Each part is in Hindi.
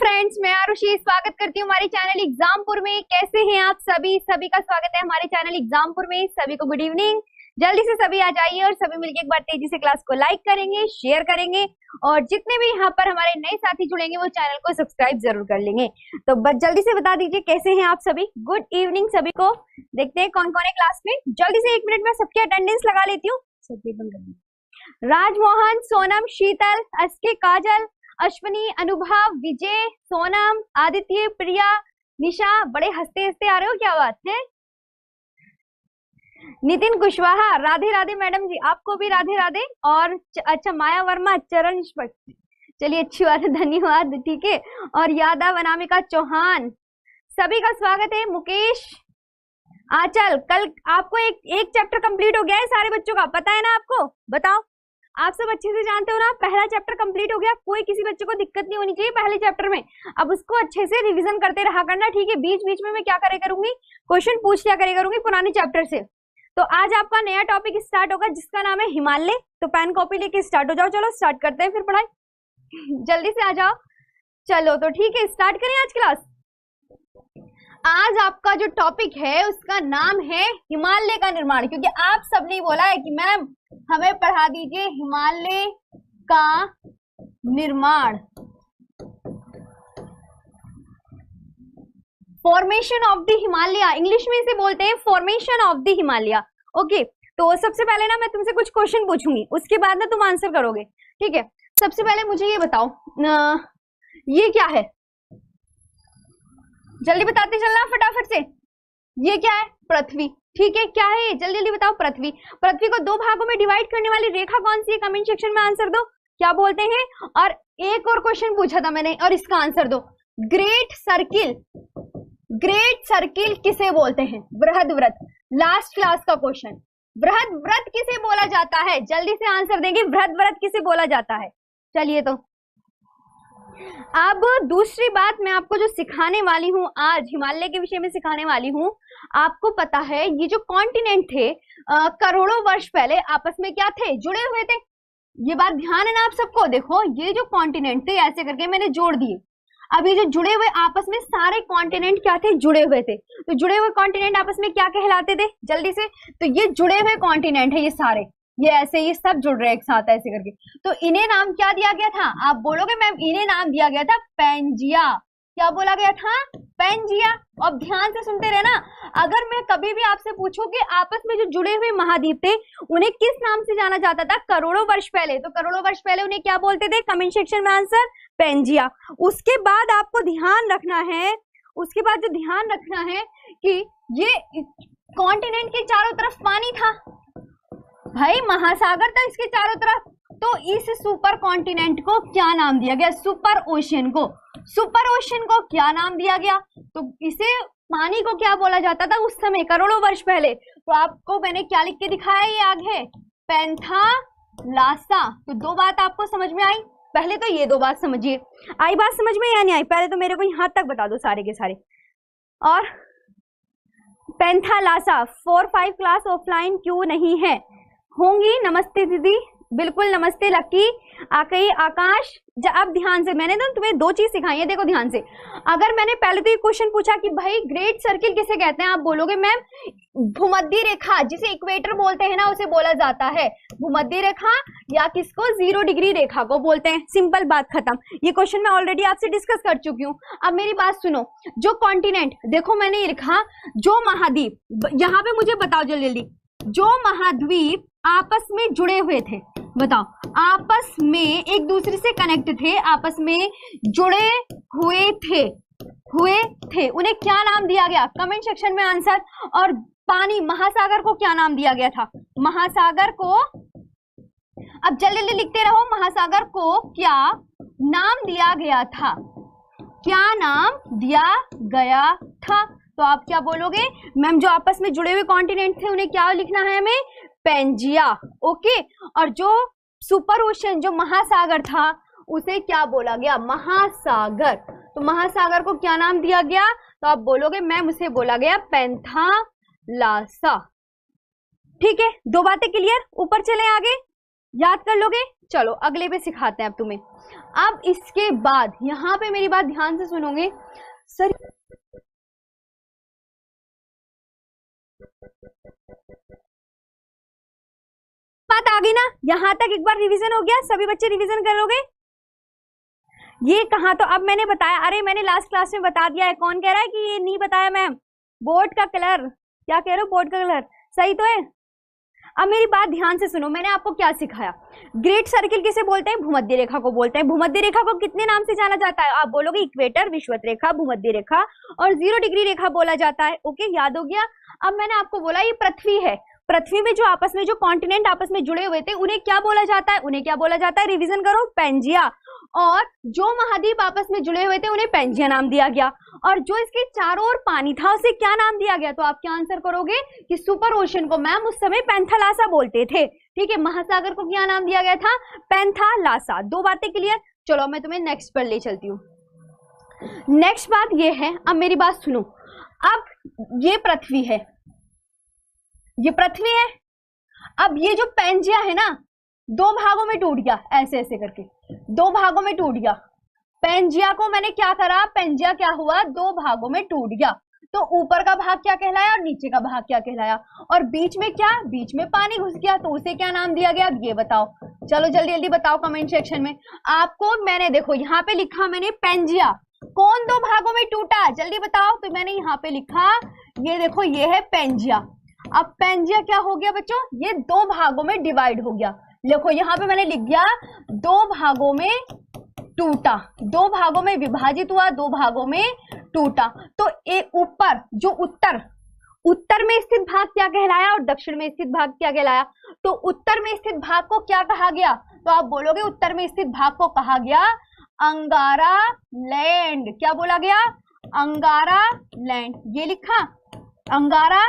फ्रेंड्स, मैं आरुषि स्वागत करती हूँ हमारे चैनल एग्जामपुर में। कैसे हैं आप सभी का स्वागत है हमारे चैनल एग्जामपुर में। सभी को गुड इवनिंग। जल्दी से सभी आ जाइए और सभी मिलकर एक बार तेजी से क्लास को लाइक करेंगे, शेयर करेंगे और जितने भी यहाँ पर हमारे नए साथी जुड़ेंगे वो चैनल को सब्सक्राइब जरूर कर लेंगे। तो बस जल्दी से बता दीजिए कैसे हैं आप सभी। गुड इवनिंग सभी को। देखते हैं कौन कौन है क्लास में। जल्दी से 1 मिनट में सबकी अटेंडेंस लगा लेती हूँ। राजमोहन, सोनम, शीतल, अस्के, काजल, अश्विनी, अनुभव, विजय, सोनम, आदित्य, प्रिया, निशा, बड़े हंसते हंसते आ रहे हो, क्या बात है। नितिन कुशवाहा, राधे राधे मैडम जी, आपको भी राधे राधे। और अच्छा माया वर्मा, चरण स्पष्ट, चलिए अच्छी बात है, धन्यवाद। ठीक है। और यादव, अनामिका चौहान, सभी का स्वागत है। मुकेश, आंचल, कल आपको एक चैप्टर कंप्लीट हो गया है सारे बच्चों का, पता है ना आपको? बताओ, आप सब अच्छे से जानते हो ना, पहला चैप्टर कंप्लीट हो गया। कोई किसी बच्चे को दिक्कत नहीं होनी चाहिए पहले चैप्टर में। अब उसको अच्छे से रिवीजन करते रहा करना, ठीक है। बीच बीच में मैं क्या करे करूंगी, क्वेश्चन पूछ लिया करे करूंगी पुराने चैप्टर से। तो आज आपका नया टॉपिक स्टार्ट होगा जिसका नाम है हिमालय। तो पेन कॉपी लेके स्टार्ट हो जाओ। चलो स्टार्ट करते हैं फिर पढ़ाई। जल्दी से आ जाओ। चलो तो ठीक है, स्टार्ट करें आज क्लास। आज आपका जो टॉपिक है उसका नाम है हिमालय का निर्माण, क्योंकि आप सबने बोला है कि मैम हमें पढ़ा दीजिए हिमालय का निर्माण, formation of the Himalaya. English में इसे बोलते हैं formation of the Himalaya. Okay, तो सबसे पहले ना मैं तुमसे कुछ क्वेश्चन पूछूंगी, उसके बाद ना तुम आंसर करोगे, ठीक है। सबसे पहले मुझे ये बताओ, ये क्या है? जल्दी बताते चलना फटाफट से। ये क्या है? पृथ्वी, ठीक है। क्या है ये? जल्दी जल्दी बताओ। पृथ्वी। पृथ्वी को 2 भागों में डिवाइड करने वाली रेखा कौन सी है? कमेंट सेक्शन में आंसर दो, क्या बोलते हैं। और एक और क्वेश्चन पूछा था मैंने और इसका आंसर दो। ग्रेट सर्किल, ग्रेट सर्किल किसे बोलते हैं? बृहद वृत्त। लास्ट क्लास का क्वेश्चन, बृहद वृत्त किसे बोला जाता है? जल्दी से आंसर देंगे, बृहद वृत्त किसे बोला जाता है। चलिए तो अब दूसरी बात मैं आपको जो सिखाने वाली हूँ आज, हिमालय के विषय में सिखाने वाली हूँ। आपको पता है ये जो कॉन्टिनेंट थे करोड़ों वर्ष पहले आपस में क्या थे? जुड़े हुए थे। ये बात ध्यान है ना आप सबको। देखो ये जो कॉन्टिनेंट थे ऐसे करके मैंने जोड़ दिए। अब ये जो जुड़े हुए आपस में सारे कॉन्टिनेंट क्या थे? जुड़े हुए थे। तो जुड़े हुए कॉन्टिनेंट आपस में क्या कहलाते थे? जल्दी से। तो ये जुड़े हुए कॉन्टिनेंट है, ये सारे, ये ऐसे ही सब जुड़ रहे हैं एक साथ ऐसे करके। तो इन्हें नाम क्या दिया गया था? आप बोलोगे मैम इन्हें नाम दिया गया था पैंजिया। क्या बोला गया था? पैंजिया। अब ध्यान से सुनते रहना। अगर मैं कभी भी आपसे पूछूं कि आपस में जो जुड़े हुए महाद्वीप थे उन्हें किस नाम से जाना जाता था करोड़ों वर्ष पहले, तो करोड़ों वर्ष पहले उन्हें क्या बोलते थे? कमेंट सेक्शन में आंसर पैंजिया। उसके बाद आपको ध्यान रखना है, उसके बाद जो ध्यान रखना है कि ये कॉन्टिनेंट के चारों तरफ पानी था भाई, महासागर था इसके चारों तरफ। तो इस सुपर कॉन्टिनेंट को क्या नाम दिया गया? सुपर ओशियन को। सुपर ओशियन को क्या नाम दिया गया? तो इसे पानी को क्या बोला जाता था उस समय करोड़ों वर्ष पहले? तो आपको मैंने क्या लिख के दिखाया, ये आगे पैंथालासा। तो 2 बात आपको समझ में आई। पहले तो ये 2 बात समझिए। आई बात समझ में या नहीं आई? पहले तो मेरे को यहाँ तक बता दो सारे के सारे। और पैंथालासा 4-5 क्लास ऑफलाइन क्यों नहीं है? होंगी। नमस्ते दीदी, बिल्कुल नमस्ते लक्की, आकई, आकाश। अब ध्यान से, मैंने ना तुम्हें 2 चीज सिखाई है, देखो ध्यान से। अगर मैंने पहले तो ये क्वेश्चन पूछा कि भाई ग्रेट सर्किल किसे कहते हैं, आप बोलोगे मैम भूमध्य रेखा, जिसे इक्वेटर बोलते हैं ना, उसे बोला जाता है भूमध्य रेखा, या किसको? 0 डिग्री रेखा को बोलते हैं। सिंपल बात खत्म। ये क्वेश्चन मैं ऑलरेडी आपसे डिस्कस कर चुकी हूँ। अब मेरी बात सुनो। जो कॉन्टिनेंट, देखो मैंने ये लिखा जो महाद्वीप, यहाँ पे मुझे बताओ जल्दी जल्दी, जो महाद्वीप आपस में जुड़े हुए थे, बताओ, आपस में एक दूसरे से कनेक्ट थे, आपस में जुड़े हुए थे, उन्हें क्या नाम दिया गया? कमेंट सेक्शन में आंसर। और पानी, महासागर को क्या नाम दिया गया था? महासागर को, अब जल्दी जल्दी लिखते रहो, महासागर को क्या नाम दिया गया था? क्या नाम दिया गया था? तो आप क्या बोलोगे मैम? जो आपस में जुड़े हुए कॉन्टिनेंट थे उन्हें क्या लिखना है हमें? पैंजिया। ओके। और जो सुपर ओशन, जो महासागर था, उसे क्या बोला गया? महासागर। तो महासागर को क्या नाम दिया गया? तो आप बोलोगे मैम उसे बोला गया पैंथालासा। ठीक है, 2 बातें क्लियर। ऊपर चले आगे, याद कर लोगे। चलो अगले पे सिखाते हैं अब तुम्हें। अब इसके बाद यहाँ पे मेरी बात ध्यान से सुनोगे सर, बात आ गई ना, यहां तक एक बार रिवीजन हो गया, सभी बच्चे रिवीजन करोगे? ये कहा तो अब मैंने बताया, अरे मैंने लास्ट क्लास में बता दिया है। कौन कह रहा है कि ये नहीं बताया मैम? बोर्ड का कलर, क्या कह रहे हो? बोर्ड का कलर सही तो है। अब मेरी बात ध्यान से सुनो, मैंने आपको क्या सिखाया। ग्रेट सर्किल किसे बोलते हैं? भूमध्य रेखा को बोलते हैं। भूमध्य रेखा को कितने नाम से जाना जाता है? आप बोलोगे इक्वेटर, विषुवत रेखा, भूमध्य रेखा और 0 डिग्री रेखा बोला जाता है। ओके, याद हो गया। अब मैंने आपको बोला ये पृथ्वी है, पृथ्वी में जो आपस में जो कॉन्टिनेंट आपस में जुड़े हुए थे उन्हें क्या बोला जाता है? उन्हें क्या बोला जाता है? रिवीजन करो, पेंजिया। और जो महाद्वीप आपस में जुड़े हुए थे उन्हें पेंजिया नाम दिया गया। और जो इसके चारों ओर पानी था उसे क्या नाम दिया गया? तो आप क्या आंसर करोगे कि सुपर ओशन को मैम उस समय पैंथालासा बोलते थे। ठीक है, महासागर को क्या नाम दिया गया था? पैंथालासा। दो बातें क्लियर। चलो मैं तुम्हें नेक्स्ट पर ले चलती हूँ। नेक्स्ट बात ये है, अब मेरी बात सुनो। अब ये पृथ्वी है, ये पृथ्वी है। अब ये जो पेंजिया है ना, दो भागों में टूट गया, ऐसे ऐसे करके दो भागों में टूट गया। पेंजिया को मैंने क्या करा? पेंजिया क्या हुआ? दो भागों में टूट गया। तो ऊपर का भाग क्या कहलाया और नीचे का भाग क्या कहलाया? और बीच में क्या? बीच में पानी घुस गया, तो उसे क्या नाम दिया गया? अब ये बताओ, चलो जल्दी जल्दी बताओ कमेंट सेक्शन में। आपको मैंने देखो यहाँ पे लिखा मैंने पेंजिया कौन दो भागों में टूटा, जल्दी बताओ। तो मैंने यहाँ पे लिखा, ये देखो ये है पेंजिया। अब पेंजिया क्या हो गया बच्चों? ये दो भागों में डिवाइड हो गया। देखो यहाँ पे मैंने लिख दिया दो भागों में टूटा, दो भागों में विभाजित हुआ, दो भागों में टूटा। तो एक ऊपर जो उत्तर में स्थित भाग क्या कहलाया और दक्षिण में स्थित भाग क्या कहलाया? तो उत्तर में स्थित भाग को क्या कहा गया? तो आप बोलोगे उत्तर में स्थित भाग को कहा गया अंगारा लैंड। क्या बोला गया? अंगारा लैंड। ये लिखा अंगारा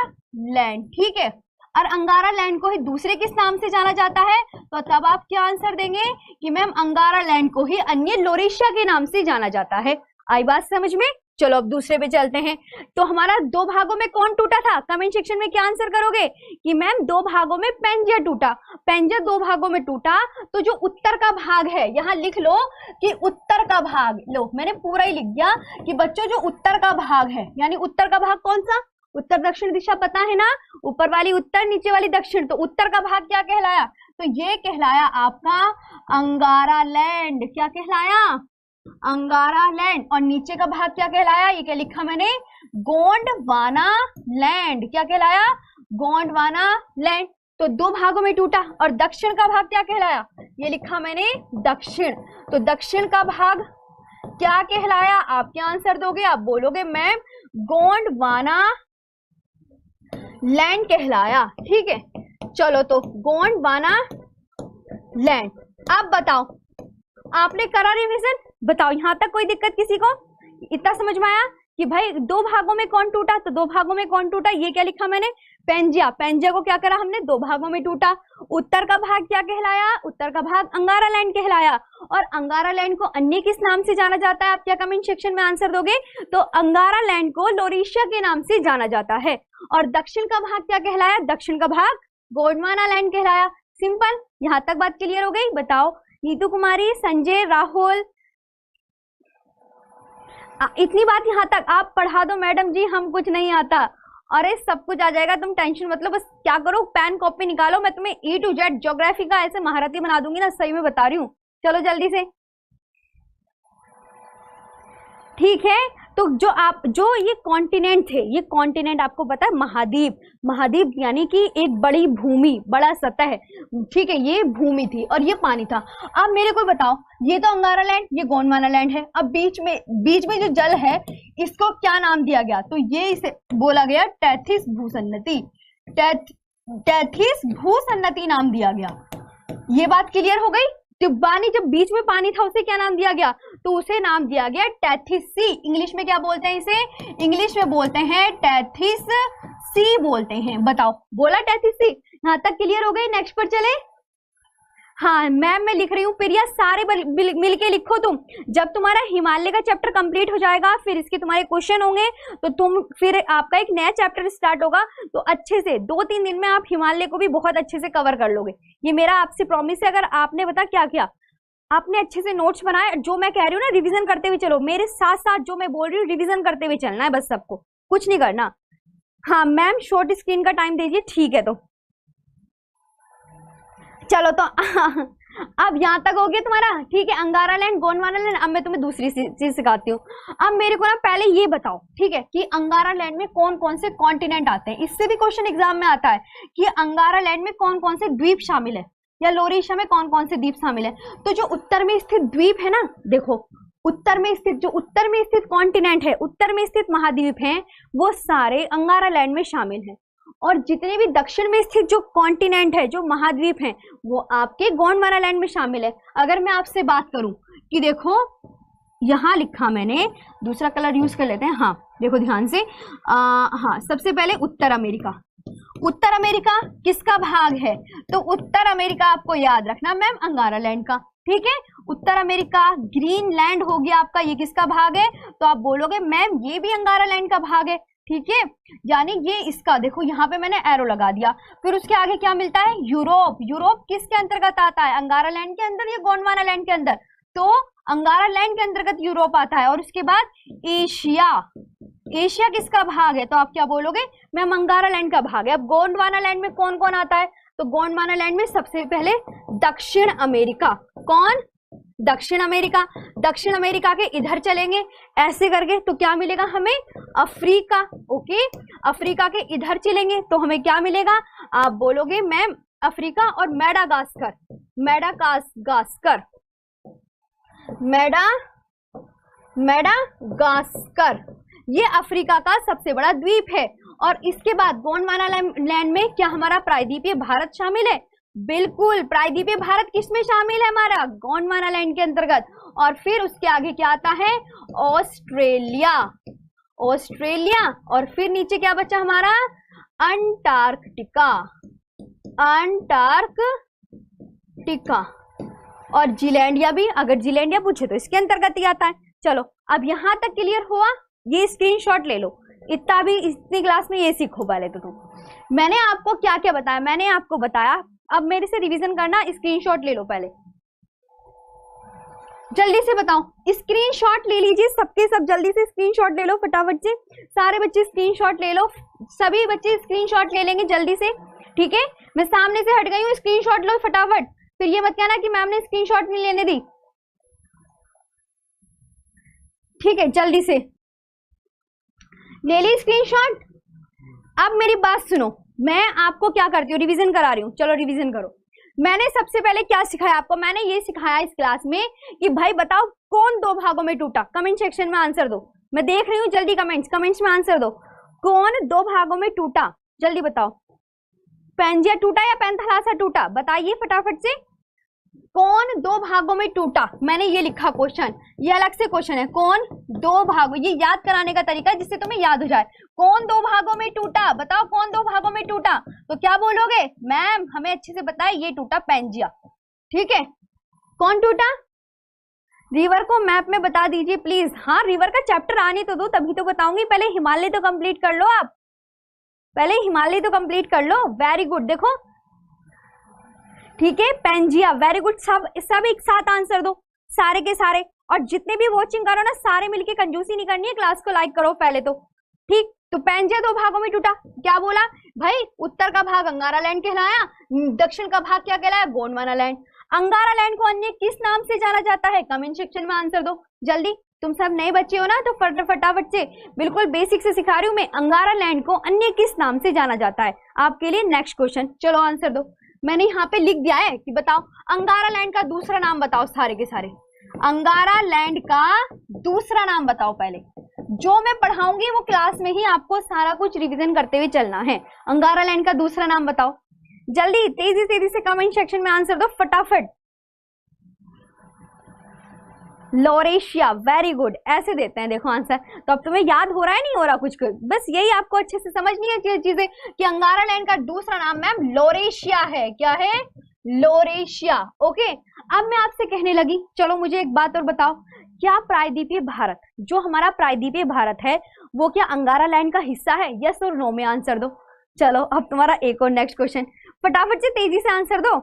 लैंड, ठीक है। और अंगारा लैंड को ही दूसरे किस नाम से जाना जाता है? तो तब आप क्या आंसर देंगे कि मैम अंगारा लैंड को ही अन्य लोरेशिया के नाम से जाना जाता है। आई बात समझ में? चलो अब दूसरे पे चलते हैं। तो हमारा दो भागों में कौन टूटा था? कमेंट सेक्शन में क्या आंसर करोगे कि मैम दो भागों में पेंजिया टूटा। पेंजिया दो भागों में टूटा। तो जो उत्तर का भाग है, यहां लिख लो कि उत्तर का भाग, लो मैंने पूरा ही लिख दिया कि बच्चों जो उत्तर का भाग है, यानी उत्तर का भाग कौन सा? उत्तर दक्षिण दिशा पता है ना, ऊपर वाली उत्तर नीचे वाली दक्षिण। तो उत्तर का भाग क्या कहलाया? तो ये कहलाया आपका अंगारा लैंड। क्या कहलाया? अंगारा लैंड। और नीचे का भाग क्या कहलाया? ये क्या लिखा मैंने? गोंडवाना लैंड। क्या कहलाया? गोंडवाना लैंड। तो दो भागों में टूटा। और दक्षिण का भाग क्या कहलाया? ये लिखा मैंने दक्षिण। तो दक्षिण का भाग क्या कहलाया? आप क्या आंसर दोगे? आप बोलोगे मैम गोंडवाना लैंड कहलाया। ठीक है, चलो तो गोंडवाना लैंड। अब बताओ, आपने करा रिवीजन? बताओ यहां तक कोई दिक्कत किसी को? इतना समझ में आया कि भाई दो भागों में कौन टूटा? तो दो भागों में कौन टूटा? ये क्या लिखा मैंने? पेंजिया। पेंजिया को क्या करा हमने? दो भागों में टूटा। उत्तर का भाग क्या कहलाया? उत्तर का भाग अंगारा लैंड कहलाया। और अंगारा लैंड को अन्य किस नाम से जाना जाता है? आप क्या कमेंट सेक्शन में आंसर दोगे? तो अंगारा लैंड को लोरेशिया के नाम से जाना जाता है। और दक्षिण का भाग क्या कहलाया? दक्षिण का भाग गोंडवाना लैंड कहलाया। सिंपल, यहां तक बात क्लियर हो गई? बताओ नीतू कुमारी, संजय, राहुल, इतनी बात यहां तक आप पढ़ा दो मैडम जी, हम कुछ नहीं आता। अरे सब कुछ आ जाएगा, तुम टेंशन मतलब बस क्या करो, पेन कॉपी निकालो, मैं तुम्हें E to Z ज्योग्राफी का ऐसे महारथी बना दूंगी ना, सही में बता रही हूँ। चलो जल्दी से, ठीक है। तो जो ये कॉन्टिनेंट थे, ये कॉन्टिनेंट आपको पता है महाद्वीप, महाद्वीप यानी कि एक बड़ी भूमि, बड़ा सतह, ठीक है, ये भूमि थी और ये पानी था। अब मेरे को बताओ, ये तो अंगारा लैंड, ये गोंडवाना लैंड है। अब बीच में जो जल है इसको क्या नाम दिया गया? तो ये इसे बोला गया टैथिस भूसन्नति। टैथिस भूसन्नति नाम दिया गया। ये बात क्लियर हो गई? तो पानी, जब बीच में पानी था उसे क्या नाम दिया गया? तो उसे नाम दिया गया टैथिस सी। इंग्लिश में क्या बोलते हैं इसे? इंग्लिश में बोलते हैं टैथिस सी बोलते हैं। बताओ, बोला टैथिस सी? यहां तक क्लियर हो गई? नेक्स्ट पर चले। हाँ मैम मैं लिख रही हूँ, प्रिया सारे मिलके लिखो तुम। जब तुम्हारा हिमालय का चैप्टर कंप्लीट हो जाएगा, फिर इसके तुम्हारे क्वेश्चन होंगे, तो तुम फिर आपका एक नया चैप्टर स्टार्ट होगा, तो अच्छे से 2-3 दिन में आप हिमालय को भी बहुत अच्छे से कवर कर लोगे। ये मेरा आपसे प्रॉमिस है। अगर आपने बता क्या किया, आपने अच्छे से नोट्स बनाए, जो मैं कह रही हूँ ना रिवीजन करते हुए चलो, मेरे साथ साथ जो मैं बोल रही हूँ रिवीजन करते हुए चलना है बस, सबको कुछ नहीं करना। हाँ मैम शॉर्ट स्क्रीन का टाइम दीजिए, ठीक है। तो चलो तो अब यहाँ तक हो गया तुम्हारा, ठीक है। अंगारा लैंड, गोंडवाना लैंड। अब मैं तुम्हें दूसरी चीज सिखाती हूँ। अब मेरे को ना पहले ये बताओ, ठीक है, कि अंगारा लैंड में कौन कौन से कॉन्टिनेंट आते हैं। इससे भी क्वेश्चन एग्जाम में आता है कि अंगारा लैंड में कौन कौन से द्वीप शामिल है, या लोरेशिया में कौन कौन से द्वीप शामिल है। तो जो उत्तर में स्थित द्वीप है ना, देखो उत्तर में स्थित, जो उत्तर में स्थित कॉन्टिनेंट है, उत्तर में स्थित महाद्वीप हैं, वो सारे अंगारा लैंड में शामिल हैं। और जितने भी दक्षिण में स्थित जो कॉन्टिनेंट है, जो महाद्वीप हैं, वो आपके गोंडवाना लैंड में शामिल है। अगर मैं आपसे बात करूं कि देखो यहां लिखा मैंने, दूसरा कलर यूज कर लेते हैं। हाँ देखो ध्यान से, हाँ सबसे पहले उत्तर अमेरिका। उत्तर अमेरिका किसका भाग है? तो उत्तर अमेरिका आपको याद रखना मैम अंगारा लैंड का, ठीक है। उत्तर अमेरिका, ग्रीनलैंड हो गया आपका, ये किसका भाग है? तो आप बोलोगे मैम ये भी अंगारा लैंड का भाग है, ठीक है। यानी ये इसका, देखो यहाँ पे मैंने एरो लगा दिया। फिर उसके आगे क्या मिलता है? यूरोप। यूरोप किसके अंतर्गत आता है? अंगारा लैंड के अंदर या गोंडवाना लैंड के अंदर? तो अंगारा लैंड के अंतर्गत यूरोप आता है। और उसके बाद एशिया। एशिया किसका भाग है? तो आप क्या बोलोगे? मैम अंगारा लैंड का भाग है। अब गोंडवाना लैंड में कौन कौन आता है? तो गोंडवाना लैंड में सबसे पहले दक्षिण अमेरिका। कौन? दक्षिण अमेरिका। दक्षिण अमेरिका के इधर चलेंगे ऐसे करके तो क्या मिलेगा हमें? अफ्रीका। ओके, अफ्रीका के इधर चलेंगे तो हमें क्या मिलेगा? आप बोलोगे मैम अफ्रीका और मेडागास्कर। मेडागास्कर, मेडागास्कर ये अफ्रीका का सबसे बड़ा द्वीप है। और इसके बाद गोंडवाना लैंड में क्या हमारा प्रायद्वीपीय भारत शामिल है? बिल्कुल, प्रायद्वीपीय भारत किसमें शामिल है? हमारा गोंडवाना लैंड के अंतर्गत। और फिर उसके आगे क्या आता है? ऑस्ट्रेलिया। ऑस्ट्रेलिया। और फिर नीचे क्या बचा हमारा? अंटार्कटिका। अंटार्कटिका। और जीलैंडिया भी, अगर जीलैंडिया पूछे तो इसके अंतर्गत ही आता है। चलो अब यहां तक क्लियर हुआ? ये स्क्रीनशॉट ले लो, इतना भी इतनी क्लास में ये सीखो पहले तो तुम। मैंने आपको क्या क्या बताया? मैंने आपको बताया, अब मेरे से रिवीजन करना, स्क्रीनशॉट ले लो पहले, जल्दी से बताओ। स्क्रीनशॉट ले लीजिए सबके सब, जल्दी से स्क्रीनशॉट ले लो फटाफट से। सारे बच्चे स्क्रीनशॉट ले लो, सभी बच्चे स्क्रीनशॉट ले लेंगे जल्दी से, ठीक है। मैं सामने से हट गई हूँ, स्क्रीनशॉट लो फटाफट। फिर ये मत कहना कि मैम ने स्क्रीनशॉट नहीं लेने दी, ठीक है। जल्दी से ले ली स्क्रीनशॉट। अब मेरी बात सुनो, मैं आपको क्या करती हूँ, रिवीजन करा रही हूँ। चलो रिवीजन करो। मैंने सबसे पहले क्या सिखाया आपको? मैंने ये सिखाया इस क्लास में कि भाई बताओ कौन दो भागों में टूटा। कमेंट सेक्शन में आंसर दो, मैं देख रही हूँ, जल्दी कमेंट्स में आंसर दो। कौन दो भागों में टूटा? जल्दी बताओ। पैंजिया टूटा या पैंथालासा टूटा? बताइए फटाफट से। कौन दो भागों में टूटा? मैंने ये लिखा क्वेश्चन, ये अलग से क्वेश्चन है। कौन दो भागों, ये याद कराने का तरीका है जिससे तुम्हें याद हो जाए। कौन दो भागों में टूटा? बताओ कौन दो भागों में टूटा? तो क्या बोलोगे? मैम हमें अच्छे से बताए, ये टूटा पैंजिया, ठीक है। कौन टूटा? रिवर को मैप में बता दीजिए प्लीज। हाँ रिवर का चैप्टर आने तो दो, तभी तो बताऊंगी। पहले हिमालय तो कंप्लीट कर लो आप, पहले हिमालय तो कंप्लीट कर लो। वेरी गुड, देखो ठीक है, पैंजिया, वेरी गुड। सब एक साथ आंसर दो, सारे के सारे। और जितने भी वॉचिंग करो ना, सारे मिलके कंजूसी नहीं करनी है, क्लास को लाइक करो पहले तो, ठीक। तो पैंजिया दो भागों में टूटा, क्या बोला भाई? उत्तर का भाग अंगारा लैंड कहलाया, दक्षिण का भाग क्या कहलाया? गोंडवाना लैंड। अंगारा लैंड को अन्य किस नाम से जाना जाता है? कमेंट सेक्शन में आंसर दो जल्दी। तुम सब नए बच्चे हो ना, तो फटाफट से, बिल्कुल बेसिक से सिखा रही हूँ मैं। अंगारा लैंड को अन्य किस नाम से जाना जाता है? आपके लिए नेक्स्ट क्वेश्चन। चलो आंसर दो। मैंने यहाँ पे लिख दिया है कि बताओ अंगारा लैंड का दूसरा नाम बताओ, सारे के सारे। अंगारा लैंड का दूसरा नाम बताओ पहले। जो मैं पढ़ाऊंगी वो क्लास में ही आपको सारा कुछ रिवीजन करते हुए चलना है। अंगारा लैंड का दूसरा नाम बताओ जल्दी, तेजी से कमेंट सेक्शन में आंसर दो फटाफट। लोरेशिया, वेरी गुड, ऐसे देते हैं देखो आंसर। तो अब तुम्हें याद हो रहा है, नहीं हो रहा कुछ, बस यही आपको अच्छे से समझनी है चीजें कि अंगारा लैंड का दूसरा नाम मैम लोरेशिया है। क्या है? लोरेशिया। ओके, अब मैं आपसे कहने लगी, चलो मुझे एक बात और बताओ, क्या प्रायद्वीपीय भारत, जो हमारा प्रायद्वीपीय भारत है, वो क्या अंगारा लैंड का हिस्सा है? यस और नो में आंसर दो। चलो अब तुम्हारा एक और नेक्स्ट क्वेश्चन, फटाफट से तेजी से आंसर दो।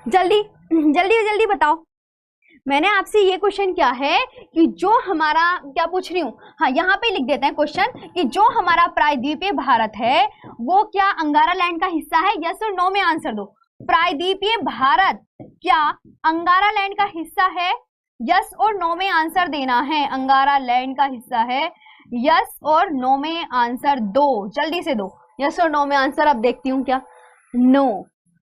जल्दी जल्दी जल्दी बताओ। मैंने आपसे ये क्वेश्चन किया है कि जो हमारा, क्या पूछ रही हूँ, हाँ यहाँ पे लिख देते हैं क्वेश्चन कि जो हमारा प्रायद्वीपीय भारत है वो क्या अंगारा लैंड का हिस्सा है? यस और नो में आंसर दो। प्रायद्वीपीय भारत क्या अंगारा लैंड का हिस्सा है? यस और नो में आंसर देना है। अंगारा लैंड का हिस्सा है, यस और नो में आंसर दो, जल्दी से दो यस और नो में आंसर। अब देखती हूँ क्या, नो।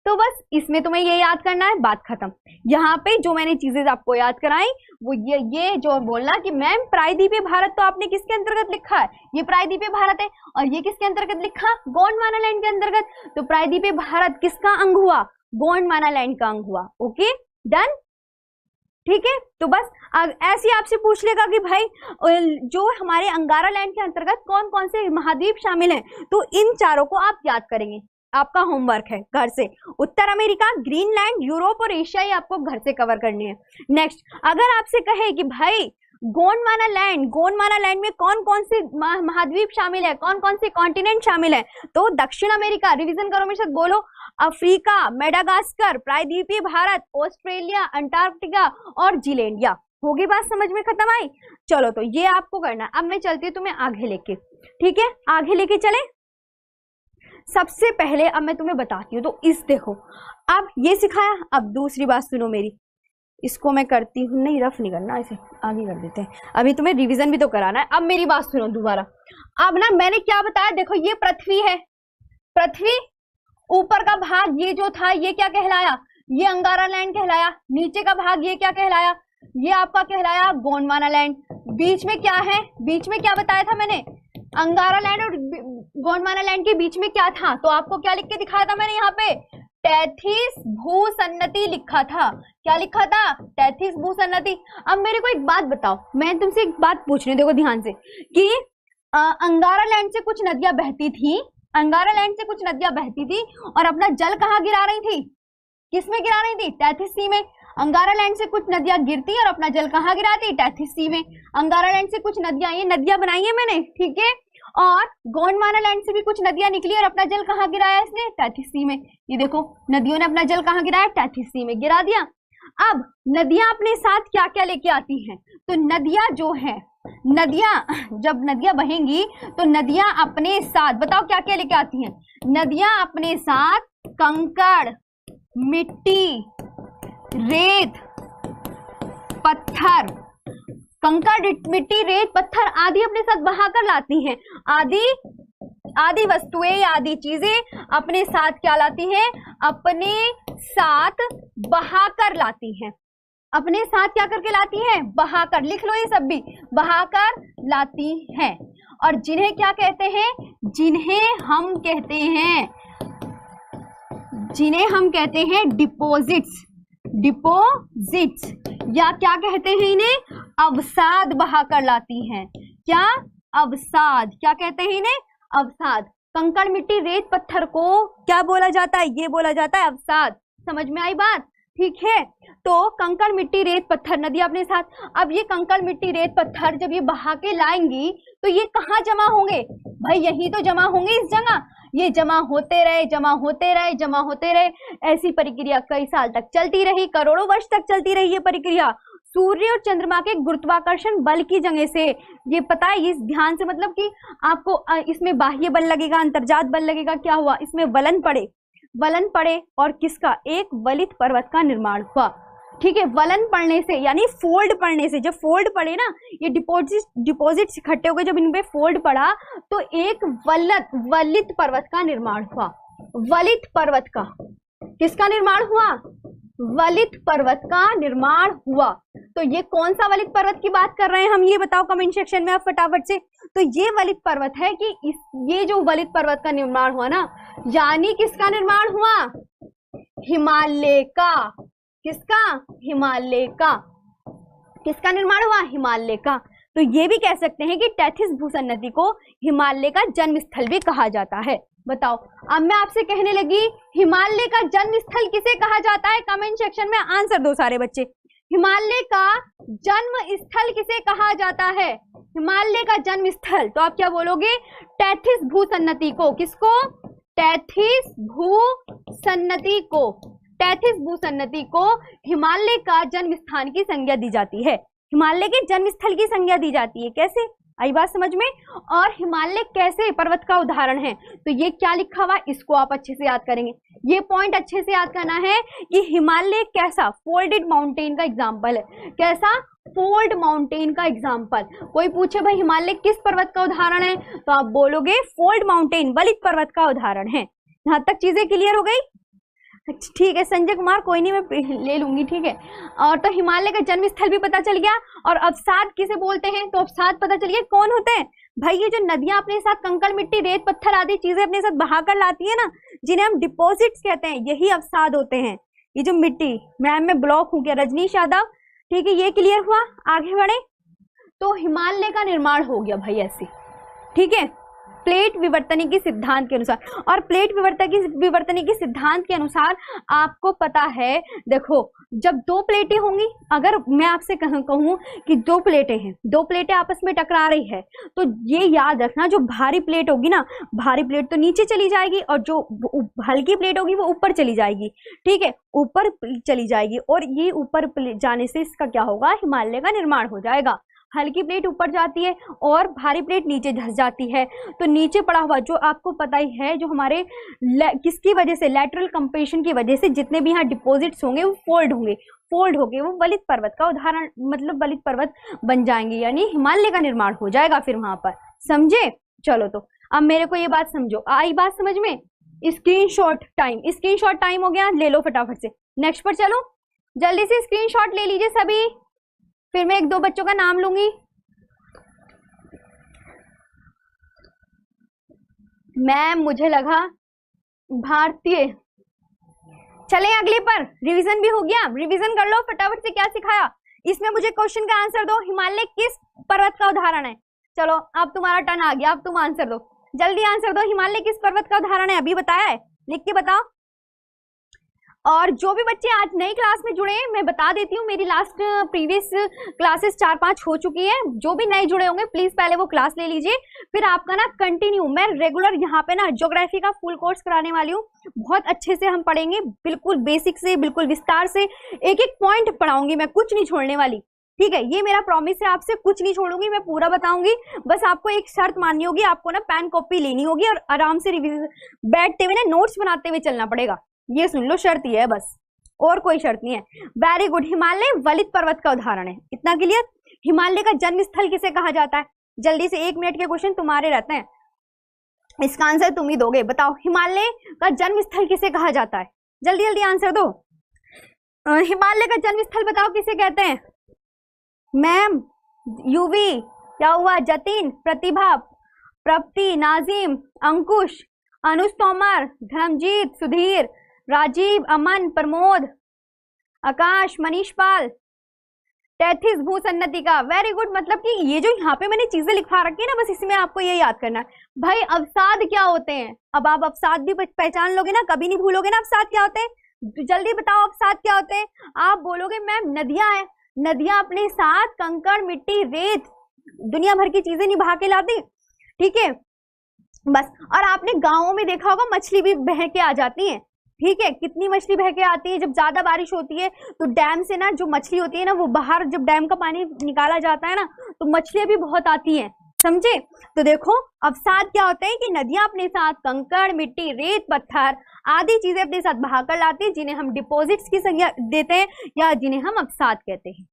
तो बस इसमें तुम्हें ये याद करना है, बात खत्म। यहाँ पे जो मैंने चीजें आपको याद कराई वो ये जो बोलना कि मैम प्रायद्वीपीय भारत तो आपने किसके अंतर्गत लिखा है? ये प्रायद्वीपीय भारत है। और ये किसके अंतर्गत लिखा? गोंडवाना लैंड के अंतर्गत। तो प्रायद्वीपीय भारत किसका अंग हुआ? गोंडवाना लैंड का अंग हुआ। ओके डन, ठीक है। तो बस ऐसे आपसे पूछ लेगा कि भाई जो हमारे अंगारा लैंड के अंतर्गत कौन कौन से महाद्वीप शामिल हैं, तो इन चारों को आप याद करेंगे। आपका होमवर्क है घर से। उत्तर अमेरिका, ग्रीनलैंड, यूरोप और एशिया, ये आपको घर से कवर करनी है। नेक्स्ट, अगर आपसे कहे कि भाई गोंडवाना लैंड में कौन कौन से महाद्वीप शामिल है, कौन कौन से कॉन्टिनेंट शामिल है, तो दक्षिण अमेरिका, रिवीजन करो मेरे साथ, बोलो, अफ्रीका, मेडागास्कर, प्रायद्वीपीय भारत, ऑस्ट्रेलिया, अंटार्कटिका और जीलैंडिया। होगी बात समझ में, खत्म आई? चलो तो ये आपको करना है। अब मैं चलती हूँ तुम्हें आगे लेके, ठीक है, आगे लेके चले। सबसे पहले अब मैं तुम्हें बताती हूँ, तो इस देखो, अब ये सिखाया, अब दूसरी बात सुनो मेरी, इसको मैं करती हूँ, नहीं रफ नहीं करना, इसे आगे कर देते हैं, अभी तुम्हें रिवीजन भी तो कराना है। अब मेरी बात सुनो दोबारा। अब ना मैंने क्या बताया, देखो ये पृथ्वी है, पृथ्वी, ऊपर का भाग ये जो था ये क्या कहलाया? ये अंगारा लैंड कहलाया। नीचे का भाग ये क्या कहलाया? ये आपका कहलाया गोंडवाना लैंड। बीच में क्या है? बीच में क्या बताया था मैंने? अंगारा लैंड और गोंडवाना लैंड के बीच में क्या था? तो आपको क्या लिख के दिखाया था मैंने यहाँ पे? तैथिस भूसन्नति लिखा था। क्या लिखा था? तैथिस भूसन्नति। अब मेरे को एक बात बताओ, मैं तुमसे एक बात पूछ रही हूँ, देखो ध्यान से, कि अंगारा लैंड से कुछ नदियां बहती थी, अंगारा लैंड से कुछ नदियां बहती थी और अपना जल कहाँ गिरा रही थी? किसमें गिरा रही थी? तैथिस सी में। अंगारा लैंड से कुछ नदियां गिरती और अपना जल कहाँ गिराती? तैथिस सी में। अंगारा लैंड से कुछ नदियां, ये नदियां बनाई है मैंने, ठीक है, और गोंडवाना लैंड से भी कुछ नदियां निकली और अपना जल कहाँ गिराया इसने? तैथिस सी में। ये देखो नदियों ने अपना जल कहाँ गिराया? तैथिस सी में गिरा दिया। अब नदियां अपने साथ क्या क्या लेके आती हैं? तो नदियां जो है, नदियां जब नदियां बहेंगी तो नदियां अपने साथ, बताओ क्या क्या लेके आती हैं? नदियां अपने साथ कंकड़, मिट्टी, रेत, पत्थर, कंकड़, मिट्टी, रेत, पत्थर आदि अपने साथ बहाकर लाती हैं। आदि वस्तुएं, आदि चीजें अपने साथ क्या लाती हैं? अपने साथ बहाकर लाती हैं। अपने साथ क्या करके लाती हैं? बहाकर। लिख लो ये सब भी, बहाकर लाती हैं। और जिन्हें क्या कहते हैं? जिन्हें हम कहते हैं डिपोजिट्स। डिपोजिट्स या क्या कहते हैं इन्हें? अवसाद बहाकर लाती हैं। क्या? अवसाद। क्या कहते हैं इन्हें? अवसाद। कंकड़, मिट्टी, रेत, पत्थर को क्या बोला जाता है? ये बोला जाता है अवसाद। समझ में आई बात? ठीक है, तो कंकड़, मिट्टी, रेत, पत्थर नदियां अपने साथ। अब ये कंकड़, मिट्टी, रेत, पत्थर जब ये बहा के लाएंगी तो ये कहाँ जमा होंगे? भाई यही तो जमा होंगे इस जगह। ये जमा होते रहे, जमा होते रहे, जमा होते रहे, ऐसी प्रक्रिया कई साल तक चलती रही, करोड़ों वर्ष तक चलती रही ये प्रक्रिया। सूर्य और चंद्रमा के गुरुत्वाकर्षण बल की जगह से, ये पता है, इस ध्यान से, मतलब कि आपको इसमें बाह्य बल लगेगा, अंतर्जात बल लगेगा, क्या हुआ इसमें? वलन पड़े और किसका? एक वलित पर्वत का निर्माण हुआ। ठीक है, वलन पड़ने से यानी फोल्ड पड़ने से, जब फोल्ड पड़े ना, ये डिपॉजिट्स इकट्ठे हो गए, जब इन पे फोल्ड पड़ा तो एक वलित पर्वत का निर्माण हुआ। वलित पर्वत का किसका निर्माण हुआ? वलित पर्वत का निर्माण हुआ। तो ये कौन सा वलित पर्वत की बात कर रहे हैं हम, ये बताओ कमेंट सेक्शन में आप फटाफट से। तो ये वलित पर्वत है कि ये जो वलित पर्वत का निर्माण हुआ ना, यानी किसका निर्माण हुआ? हिमालय का। किसका? हिमालय का। किसका निर्माण हुआ? हिमालय का। तो ये भी कह सकते हैं कि तैथिस भूसन्नति को हिमालय का जन्म स्थल भी कहा जाता है। बताओ, अब मैं आपसे कहने लगी हिमालय का जन्म स्थल किसे कहा जाता है? कमेंट सेक्शन में आंसर दो सारे बच्चे। हिमालय का जन्म स्थल किसे कहा जाता है? हिमालय का जन्म स्थल, तो आप क्या बोलोगे? तैथिस भूसन्नति को। किसको? तैथिस भूसन्नति को। टेथिस भूसन्नति को हिमालय का जन्म स्थान की संज्ञा दी जाती है, हिमालय के जन्म स्थल की संज्ञा दी जाती है। कैसे, आई बात समझ में? और हिमालय कैसे पर्वत का उदाहरण है, तो ये क्या लिखा हुआ, इसको आप अच्छे से याद करेंगे। ये पॉइंट अच्छे से याद करना है कि हिमालय कैसा, फोल्डेड माउंटेन का एग्जाम्पल है। कैसा, फोल्ड माउंटेन का एग्जाम्पल। कोई पूछे भाई हिमालय किस पर्वत का उदाहरण है, तो आप बोलोगे फोल्ड माउंटेन, वलित पर्वत का उदाहरण है। यहां तक चीजें क्लियर हो गई? ठीक है संजय कुमार, कोई नहीं मैं ले लूंगी, ठीक है। और तो हिमालय का जन्म स्थल भी पता चल गया। और अवसाद किसे बोलते हैं, तो अवसाद पता चल गया कौन होते हैं भाई, ये जो नदियां अपने साथ कंकड़ मिट्टी रेत पत्थर आदि चीजें अपने साथ बहाकर लाती है ना, जिन्हें हम डिपॉजिट्स कहते हैं, यही अवसाद होते हैं। ये जो मिट्टी, मैम में ब्लॉक हूं क्या, रजनीश यादव, ठीक है, ये क्लियर हुआ। आगे बढ़े, तो हिमालय का निर्माण हो गया भाई ऐसे, ठीक है, प्लेट विवर्तनिकी सिद्धांत के अनुसार। और प्लेट विवर्तनिकी सिद्धांत के अनुसार आपको पता है, देखो जब दो प्लेटें होंगी, अगर मैं आपसे कहूं कि दो प्लेटें हैं, दो प्लेटें आपस में टकरा रही है, तो ये याद रखना, जो भारी प्लेट होगी ना, भारी प्लेट तो नीचे चली जाएगी और जो हल्की प्लेट होगी वो ऊपर चली जाएगी, ठीक है, ऊपर चली जाएगी। और ये ऊपर जाने से इसका क्या होगा, हिमालय का निर्माण हो जाएगा। हल्की प्लेट ऊपर जाती है और भारी प्लेट नीचे धंस जाती है, तो नीचे पड़ा हुआ जो आपको पता ही है, जो हमारे किसकी वजह से, लैटरल कंप्रेशन की वजह से जितने भी यहाँ डिपॉजिट्स होंगे वो फोल्ड होंगे, फोल्ड होके वो वलित पर्वत का उदाहरण, मतलब वलित पर्वत बन जाएंगे, यानी हिमालय का निर्माण हो जाएगा फिर वहां पर। समझे? चलो तो अब मेरे को ये बात समझो, आई बात समझ में? स्क्रीनशॉट टाइम हो गया, ले लो फटाफट से। नेक्स्ट पर चलो, जल्दी से स्क्रीनशॉट ले लीजिए सभी, फिर मैं एक दो बच्चों का नाम लूंगी। मैम मुझे लगा भारतीय। चले अगले पर, रिवीजन भी हो गया, रिवीजन कर लो फटाफट से, क्या सिखाया इसमें मुझे क्वेश्चन का आंसर दो। हिमालय किस पर्वत का उदाहरण है? चलो अब तुम्हारा टर्न आ गया, अब तुम आंसर दो, जल्दी आंसर दो। हिमालय किस पर्वत का उदाहरण है, अभी बताया है, लिख के बताओ। और जो भी बच्चे आज नई क्लास में जुड़े हैं, मैं बता देती हूँ, मेरी लास्ट प्रीवियस क्लासेस 4-5 हो चुकी है। जो भी नए जुड़े होंगे प्लीज पहले वो क्लास ले लीजिए, फिर आपका ना कंटिन्यू, मैं रेगुलर यहाँ पे ना ज्योग्राफी का फुल कोर्स कराने वाली हूँ। बहुत अच्छे से हम पढ़ेंगे, बिल्कुल बेसिक से बिल्कुल विस्तार से, एक एक पॉइंट पढ़ाऊंगी मैं, कुछ नहीं छोड़ने वाली, ठीक है। ये मेरा प्रॉमिस है आपसे, कुछ नहीं छोड़ूंगी, मैं पूरा बताऊंगी। बस आपको एक शर्त माननी होगी, आपको ना पेन कॉपी लेनी होगी और आराम से रिवीजन बैठते हुए ना नोट्स बनाते हुए चलना पड़ेगा। ये सुन लो, शर्त ये है बस, और कोई शर्त नहीं है। Very good. हिमालय वलित पर्वत का उदाहरण है, इतना क्लियर। हिमालय का जन्म स्थल किसे कहा जाता है? जल्दी से 1 मिनट के क्वेश्चन तुम्हारे रहते हैं, इसका आंसर तुम ही दोगे। बताओ हिमालय का जन्म स्थल किसे कहा जाता है? जल्दी जल्दी आंसर दो। हिमालय का जन्म स्थल बताओ किसे कहते हैं? मैम, यूवी, क्या हुआ? जतिन, प्रतिभा, प्रप्ति, नाजिम, अंकुश, अनुज तोमर, धर्मजीत, सुधीर, राजीव, अमन, प्रमोद, आकाश, मनीष पाल, टेथिस भूसन्नति का। Very good. मतलब कि ये जो यहाँ पे मैंने चीजें लिखवा रखी है ना, बस इसमें आपको ये याद करना है भाई, अवसाद क्या होते हैं। अब आप अवसाद भी पहचान लोगे ना, कभी नहीं भूलोगे ना अवसाद क्या होते हैं। जल्दी बताओ अवसाद क्या होते हैं। आप बोलोगे मैम नदियां हैं, नदियां अपने साथ कंकड़, मिट्टी, रेत, दुनिया भर की चीजें निभा के लाती, ठीक है बस। और आपने गांवों में देखा होगा मछली भी बह के आ जाती है, ठीक है। कितनी मछली बह के आती है, जब ज्यादा बारिश होती है तो डैम से ना जो मछली होती है ना, वो बाहर जब डैम का पानी निकाला जाता है ना, तो मछलियां भी बहुत आती हैं, समझे। तो देखो अवसाद क्या होते हैं कि नदियां अपने साथ कंकड़, मिट्टी, रेत, पत्थर आदि चीजें अपने साथ बहाकर लाती है, जिन्हें हम डिपॉजिट्स की संज्ञा देते हैं या जिन्हें हम अवसाद कहते हैं,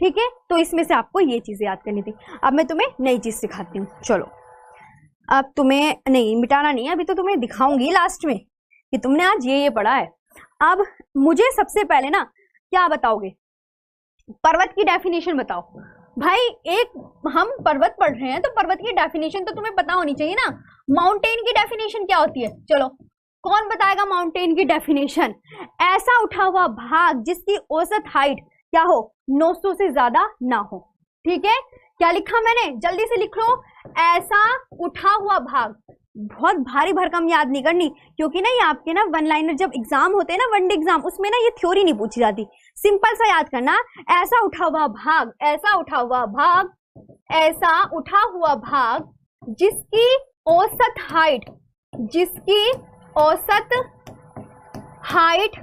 ठीक है। तो इसमें से आपको ये चीजें याद करनी थी। अब मैं तुम्हें नई चीज सिखाती हूँ। चलो, अब तुम्हें नहीं मिटाना नहीं है, अभी तो तुम्हें दिखाऊंगी लास्ट में कि तुमने आज ये पढ़ा है। अब मुझे सबसे पहले ना क्या बताओगे, पर्वत की डेफिनेशन बताओ भाई। एक हम पर्वत पढ़ रहे हैं तो पर्वत की डेफिनेशन तो तुम्हें पता होनी चाहिए ना। माउंटेन की डेफिनेशन क्या होती है? चलो कौन बताएगा माउंटेन की डेफिनेशन? ऐसा उठा हुआ भाग जिसकी औसत हाइट क्या हो, 900 से ज्यादा ना हो, ठीक है। क्या लिखा मैंने? जल्दी से लिख लो। ऐसा उठा हुआ भाग, बहुत भारी भरकम याद नहीं करनी, क्योंकि ना ये आपके ना वन लाइनर जब एग्जाम होते हैं ना, वनडे एग्जाम, उसमें ना ये थ्योरी नहीं पूछी जाती। सिंपल सा याद करना, ऐसा उठा हुआ भाग, ऐसा उठा हुआ भाग, ऐसा उठा हुआ भाग जिसकी औसत हाइट, जिसकी औसत हाइट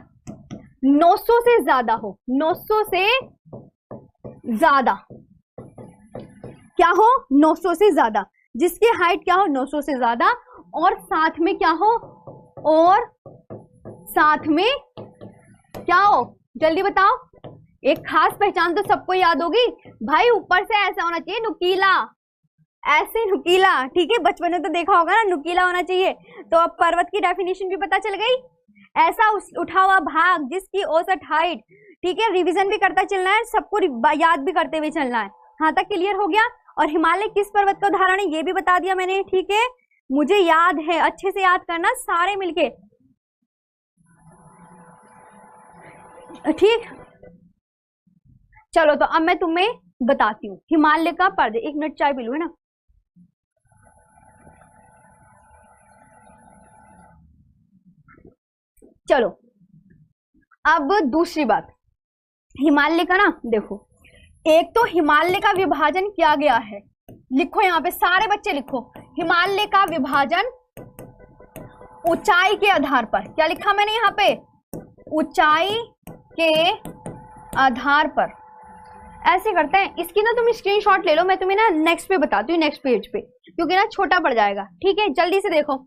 900 से ज्यादा हो, 900 से ज्यादा, क्या हो 900 से ज्यादा, जिसकी हाइट क्या हो 900 से ज्यादा, और साथ में क्या हो, और साथ में क्या हो, जल्दी बताओ। एक खास पहचान तो सबको याद होगी भाई, ऊपर से ऐसा होना चाहिए नुकीला, ऐसे नुकीला, ठीक है, बचपन में तो देखा होगा ना, नुकीला होना चाहिए। तो अब पर्वत की डेफिनेशन भी पता चल गई। ऐसा उठा हुआ भाग जिसकी औसत हाइट, ठीक है, रिवीजन भी करता चलना है, सबको याद भी करते हुए चलना है। हाँ तक क्लियर हो गया। और हिमालय किस पर्वत का उदाहरण है ये भी बता दिया मैंने, ठीक है, मुझे याद है, अच्छे से याद करना सारे मिलके, ठीक। चलो तो अब मैं तुम्हें बताती हूँ हिमालय का पर्वत। एक मिनट चाय पी लूं, है ना। चलो अब दूसरी बात, हिमालय का ना देखो, एक तो हिमालय का विभाजन किया गया है, लिखो यहाँ पे सारे बच्चे लिखो, हिमालय का विभाजन ऊंचाई के आधार पर, क्या लिखा मैंने यहाँ पे, ऊंचाई के आधार पर। ऐसे करते हैं, इसकी ना तुम स्क्रीनशॉट ले लो, मैं तुम्हें ना नेक्स्ट पे बताती हूँ, नेक्स्ट पेज पे, क्योंकि ना छोटा पड़ जाएगा, ठीक है। जल्दी से देखो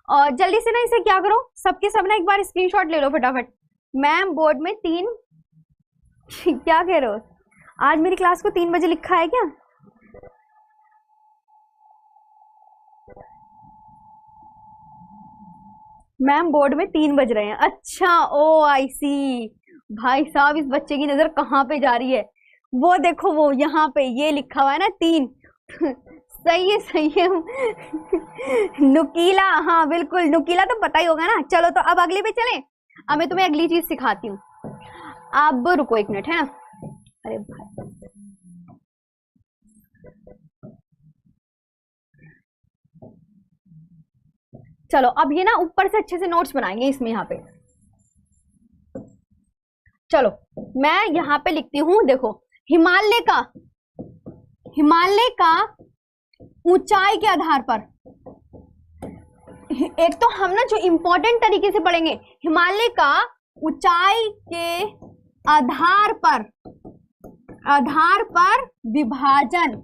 और जल्दी से ना इसे क्या करो, सबके सब ना एक बार स्क्रीनशॉट ले लो फटाफट। मैम बोर्ड में 3 क्या कह रहे हो, आज मेरी क्लास को 3 बजे लिखा है क्या? मैम बोर्ड में 3 बज रहे हैं, अच्छा, ओ आई सी। भाई साहब इस बच्चे की नजर कहाँ पे जा रही है, वो देखो, वो यहाँ पे ये लिखा हुआ है ना 3 सही है, सही है नुकीला, हाँ बिल्कुल नुकीला तो पता ही होगा ना। चलो तो अब अगले पे चलें, अब मैं तुम्हें अगली चीज सिखाती हूँ। अब रुको 1 मिनट, है ना। अरे भाई चलो अब ये ना ऊपर से अच्छे से नोट्स बनाएंगे इसमें, यहाँ पे चलो मैं यहाँ पे लिखती हूँ, देखो हिमालय का ऊंचाई के आधार पर, एक तो हम ना जो इंपॉर्टेंट तरीके से पढ़ेंगे, हिमालय का ऊंचाई के आधार पर विभाजन।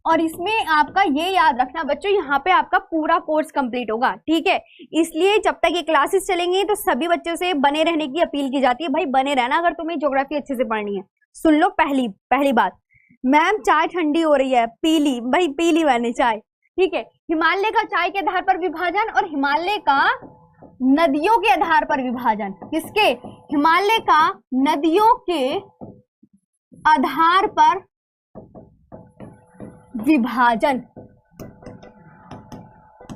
और इसमें आपका ये याद रखना बच्चों, यहाँ पे आपका पूरा कोर्स कंप्लीट होगा, ठीक है। इसलिए जब तक ये क्लासेस चलेंगी तो सभी बच्चों से बने रहने की अपील की जाती है। भाई बने रहना अगर तुम्हें ज्योग्राफी अच्छे से पढ़नी है। सुन लो पहली बात, मैम चाय ठंडी हो रही है, पीली, भाई पीली मैंने चाय, ठीक है। हिमालय का चाय के आधार पर विभाजन और हिमालय का नदियों के आधार पर विभाजन। किसके? हिमालय का नदियों के आधार पर विभाजन।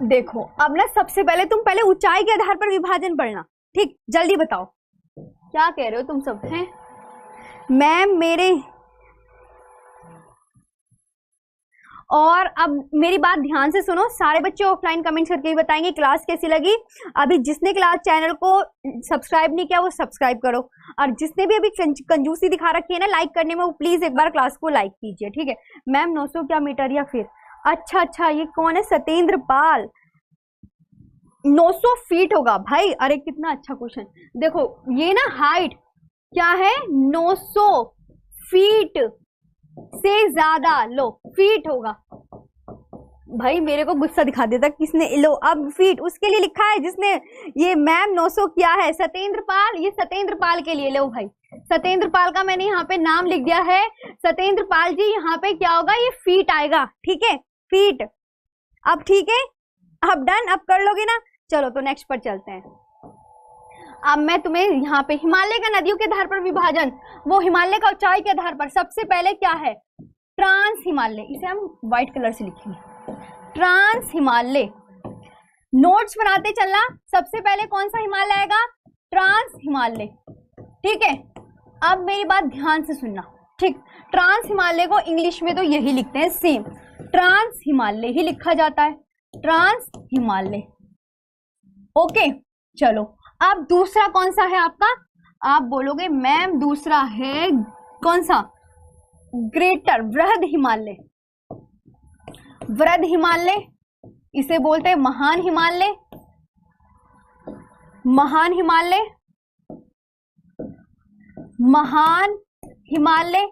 देखो अब ना सबसे पहले तुम पहले ऊंचाई के आधार पर विभाजन पढ़ना, ठीक। जल्दी बताओ क्या कह रहे हो तुम सब हैं? मैम मेरे, और अब मेरी बात ध्यान से सुनो, सारे बच्चे ऑफलाइन कमेंट करके ही बताएंगे क्लास कैसी लगी। अभी जिसने क्लास चैनल को सब्सक्राइब नहीं किया वो सब्सक्राइब करो, और जिसने भी अभी कंजूसी दिखा रखी है ना लाइक करने में, वो प्लीज एक बार क्लास को लाइक कीजिए, ठीक है। मैम 900 क्या मीटर या फिर, अच्छा ये कौन है? सतेंद्र पाल। 900 फीट होगा भाई। अरे कितना अच्छा क्वेश्चन। देखो ये ना हाइट क्या है, 900 फीट से ज्यादा, लो फीट होगा। भाई मेरे को गुस्सा दिखा देता किसने, लो अब फीट उसके लिए लिखा है जिसने ये मैम 900 किया है, सतेंद्र पाल। ये सतेंद्र पाल के लिए, लो भाई सतेंद्र पाल का मैंने यहाँ पे नाम लिख दिया है। सतेंद्र पाल जी यहाँ पे क्या होगा, ये फीट आएगा, ठीक है, फीट। अब ठीक है, अब डन, अब कर लोगे ना। चलो तो नेक्स्ट पर चलते हैं। अब मैं तुम्हें यहाँ पे हिमालय का नदियों के आधार पर विभाजन, वो हिमालय का ऊंचाई के आधार पर, सबसे पहले क्या है, ट्रांस हिमालय, इसे हम व्हाइट कलर से लिखेंगे, ट्रांस हिमालय। नोट्स बनाते चलना, सबसे पहले कौन सा हिमालय आएगा, ट्रांस हिमालय, ठीक है। अब मेरी बात ध्यान से सुनना, ठीक। ट्रांस हिमालय को इंग्लिश में तो यही लिखते हैं सेम, ट्रांस हिमालय ही लिखा जाता है, ट्रांस हिमालय, ओके। चलो अब दूसरा कौन सा है आपका, आप बोलोगे मैम दूसरा है कौन सा, ग्रेटर, वृहद हिमालय। वृहद हिमालय इसे बोलते हैं महान हिमालय, महान हिमालय, महान हिमालय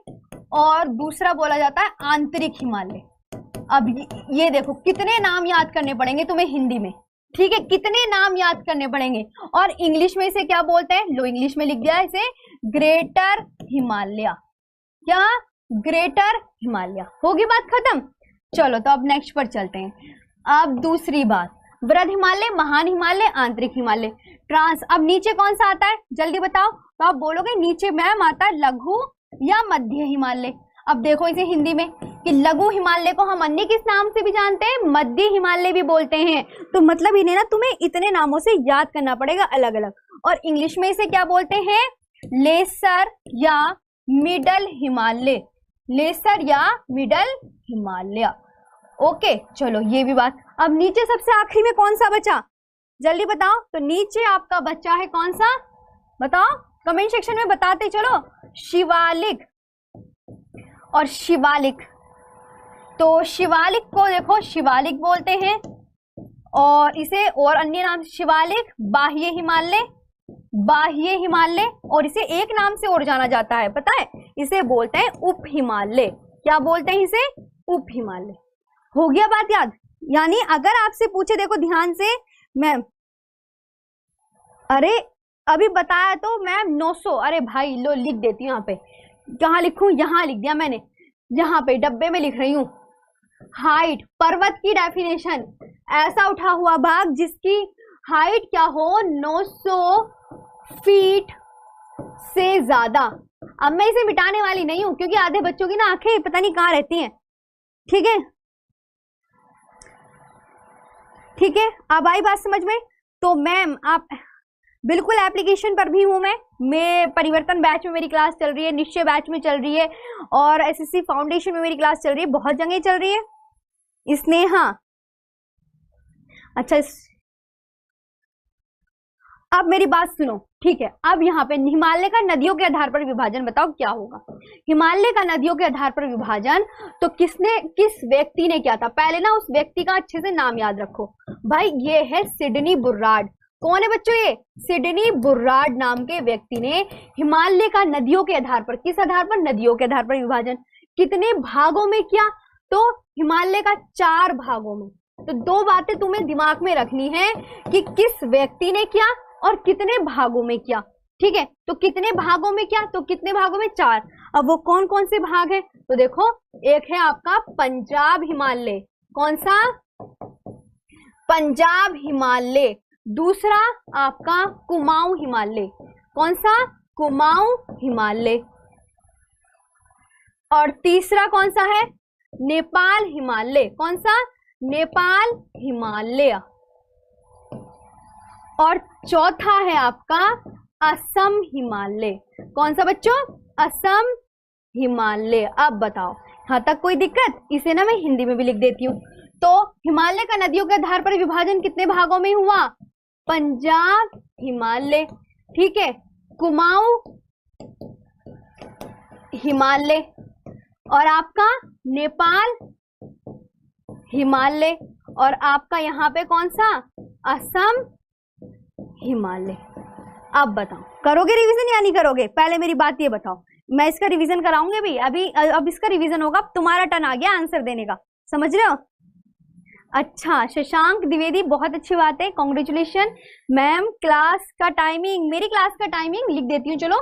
और दूसरा बोला जाता है आंतरिक हिमालय। अब ये देखो कितने नाम याद करने पड़ेंगे तुम्हें हिंदी में, ठीक है, कितने नाम याद करने पड़ेंगे। और इंग्लिश में इसे क्या बोलते हैं, लो इंग्लिश में लिख दिया इसे ग्रेटर हिमालय। क्या, ग्रेटर हिमालय। होगी बात खत्म। चलो तो अब नेक्स्ट पर चलते हैं। अब दूसरी बात, वृहद हिमालय, महान हिमालय, आंतरिक हिमालय, ट्रांस। अब नीचे कौन सा आता है जल्दी बताओ। तो आप बोलोगे नीचे मैम आता है लघु या मध्य हिमालय। अब देखो इसे हिंदी में कि लघु हिमालय को हम अन्य किस नाम से भी जानते हैं, मध्य हिमालय भी बोलते हैं। तो मतलब इन्हें ना तुम्हें इतने नामों से याद करना पड़ेगा अलग अलग। और इंग्लिश में इसे क्या बोलते हैं, लेसर या मिडल हिमालय, लेसर या मिडल हिमालय। ओके चलो ये भी बात। अब नीचे सबसे आखिरी में कौन सा बचा जल्दी बताओ। तो नीचे आपका बच्चा है कौन सा, बताओ कमेंट सेक्शन में बताते चलो। शिवालिक और शिवालिक। तो शिवालिक को देखो शिवालिक बोलते हैं और इसे और अन्य नाम शिवालिक, बाह्य हिमालय, बाह्य हिमालय, और इसे एक नाम से और जाना जाता है पता है, इसे बोलते हैं उप हिमालय। क्या बोलते हैं इसे, उप हिमालय। हो गया बात याद। यानी अगर आपसे पूछे देखो ध्यान से मैम, अरे अभी बताया तो मैम 900, अरे भाई लो लिख देती हूँ यहाँ पे, कहाँ लिखूं, यहाँ लिख दिया मैंने, यहाँ पे डब्बे में लिख रही हूँ। हाइट, पर्वत की डेफिनेशन, ऐसा उठा हुआ भाग जिसकी हाइट क्या हो 900 फीट से ज्यादा। अब मैं इसे मिटाने वाली नहीं हूं क्योंकि आधे बच्चों की ना आंखें पता नहीं कहाँ रहती हैं, ठीक है ठीक है। अब आई बात समझ में। तो मैम आप बिल्कुल एप्लीकेशन पर भी हूँ मैं परिवर्तन बैच में मेरी क्लास चल रही है, निश्चय बैच में चल रही है, और एसएससी फाउंडेशन में मेरी क्लास चल रही है, बहुत जगह चल रही है। स्नेहा, अच्छा अब मेरी बात सुनो, ठीक है। अब यहाँ पे हिमालय का नदियों के आधार पर विभाजन बताओ क्या होगा। हिमालय का नदियों के आधार पर विभाजन तो किस व्यक्ति ने किया था, पहले ना उस व्यक्ति का अच्छे से नाम याद रखो भाई। ये है सिडनी बुर्राड। कौन है बच्चों ये, सिडनी बुर्राड नाम के व्यक्ति ने हिमालय का नदियों के आधार पर, किस आधार पर, नदियों के आधार पर विभाजन कितने भागों में किया, तो हिमालय का 4 भागों में। तो 2 बातें तुम्हें दिमाग में रखनी है कि किस व्यक्ति ने किया और कितने भागों में किया, ठीक है। तो कितने भागों में किया, तो कितने भागों में 4। अब वो कौन कौन से भाग है, तो देखो एक है आपका पंजाब हिमालय, कौन सा, पंजाब हिमालय। दूसरा आपका कुमाऊं हिमालय, कौन सा, कुमाऊं हिमालय। और तीसरा कौन सा है, नेपाल हिमालय, कौन सा, नेपाल हिमालय। और चौथा है आपका असम हिमालय, कौन सा बच्चों, असम हिमालय। अब बताओ यहां तक कोई दिक्कत, इसे ना मैं हिंदी में भी लिख देती हूँ। तो हिमालय का नदियों के आधार पर विभाजन कितने भागों में हुआ, पंजाब हिमालय, ठीक है, कुमाऊं हिमालय, और आपका नेपाल हिमालय, और आपका यहाँ पे कौन सा, असम हिमालय। अब बताओ करोगे रिवीजन या नहीं करोगे, पहले मेरी बात ये बताओ। मैं इसका रिवीजन कराऊंगी भी अभी, अब इसका रिवीजन होगा। तुम्हारा टर्न आ गया आंसर देने का, समझ रहे हो। अच्छा शशांक द्विवेदी, बहुत अच्छी बात है, कॉन्ग्रेचुलेशन मैम। क्लास का टाइमिंग, मेरी क्लास का टाइमिंग लिख देती हूँ, चलो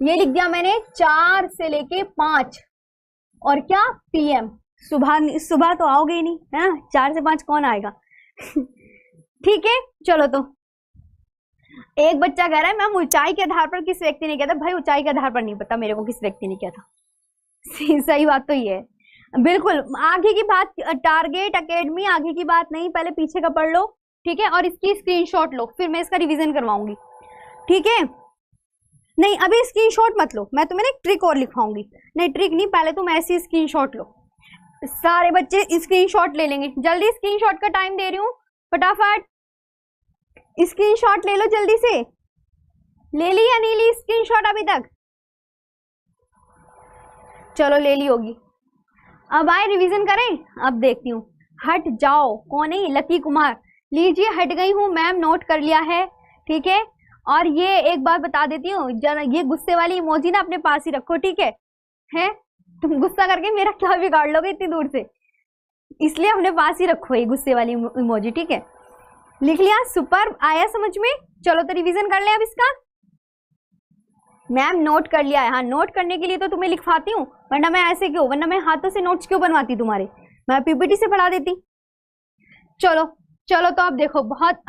ये लिख दिया मैंने, 4 से लेके 5, और क्या PM। सुबह तो आओगे ही नहीं है ना, 4 से 5 कौन आएगा ठीक है चलो। तो एक बच्चा कह रहा है मैम ऊंचाई के आधार पर किस व्यक्ति ने किया था, भाई ऊंचाई के आधार पर नहीं पता मेरे को किस व्यक्ति ने किया था सही बात तो ये है, बिल्कुल आगे की बात, टारगेट एकेडमी आगे की बात नहीं, पहले पीछे का पढ़ लो, ठीक है, और इसकी स्क्रीनशॉट लो, फिर मैं इसका रिवीजन करवाऊंगी, ठीक है। नहीं अभी स्क्रीनशॉट मत लो, मैं तुम्हें एक ट्रिक और लिखवाऊंगी, नहीं ट्रिक नहीं, पहले तुम ऐसी स्क्रीनशॉट लो, सारे बच्चे स्क्रीनशॉट ले लेंगे। जल्दी स्क्रीनशॉट का टाइम दे रही हूँ, फटाफट स्क्रीनशॉट ले लो, जल्दी से ले ली या नहीं ली स्क्रीनशॉट अभी तक, चलो ले ली होगी। अब आए रिवीजन करें, अब देखती हूँ। हट जाओ, कौन है, लकी कुमार, लीजिए हट गई हूँ मैम, नोट कर लिया है, ठीक है। और ये एक बात बता देती हूँ, ये गुस्से वाली इमोजी ना अपने पास ही रखो, ठीक है? तुम गुस्सा करके मेरा क्या बिगाड़ लोगे इतनी दूर से, इसलिए अपने पास ही रखो ये गुस्से वाली इमोजी, ठीक है? लिख लिया, सुपर, आया समझ में? चलो तो रिवीजन कर ले अब इसका। मैम नोट कर लिया है। हाँ, नोट करने के लिए तो तुम्हें लिखवाती हूँ, वरना मैं ऐसे क्यों, वरना मैं हाथों से नोट्स क्यों बनवाती तुम्हारे, मैं पीपीटी से पढ़ा देती। चलो चलो, तो अब देखो बहुत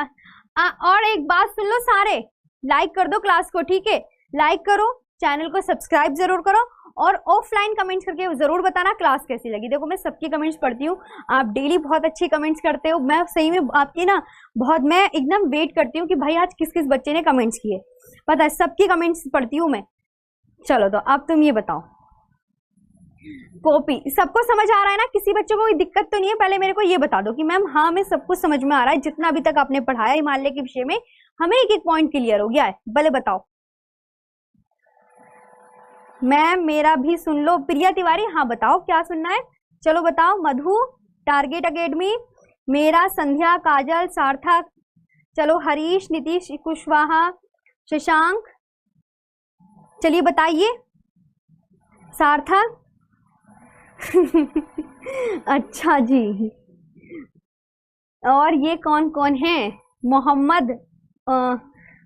और एक बात सुन लो सारे, लाइक कर दो क्लास को, ठीक है? लाइक करो, चैनल को सब्सक्राइब जरूर करो, और ऑफलाइन कमेंट्स करके जरूर बताना क्लास कैसी लगी। देखो मैं सबकी कमेंट्स पढ़ती हूँ, आप डेली बहुत अच्छी कमेंट्स करते हो, मैं सही में आपकी ना बहुत, मैं एकदम वेट करती हूँ कि भाई आज किस किस बच्चे ने कमेंट्स किए, पता है सबकी कमेंट्स पढ़ती हूँ मैं। चलो तो अब तुम ये बताओ, कॉपी सबको समझ आ रहा है ना? किसी बच्चे को कोई दिक्कत तो नहीं है? पहले मेरे को ये बता दो कि मैम हाँ मैं सब कुछ समझ में आ रहा है, जितना अभी तक आपने पढ़ाया हिमालय के विषय में हमें एक एक पॉइंट क्लियर हो गया है, भले बताओ। मैम मेरा भी सुन लो। प्रिया तिवारी, हाँ बताओ क्या सुनना है, चलो बताओ। मधु, टारगेट अकेडमी, मेरा, संध्या, काजल, सार्थक, चलो हरीश, नीतीश कुशवाहा, शशांक, चलिए बताइए। सार्थक अच्छा जी, और ये कौन कौन है? मोहम्मद,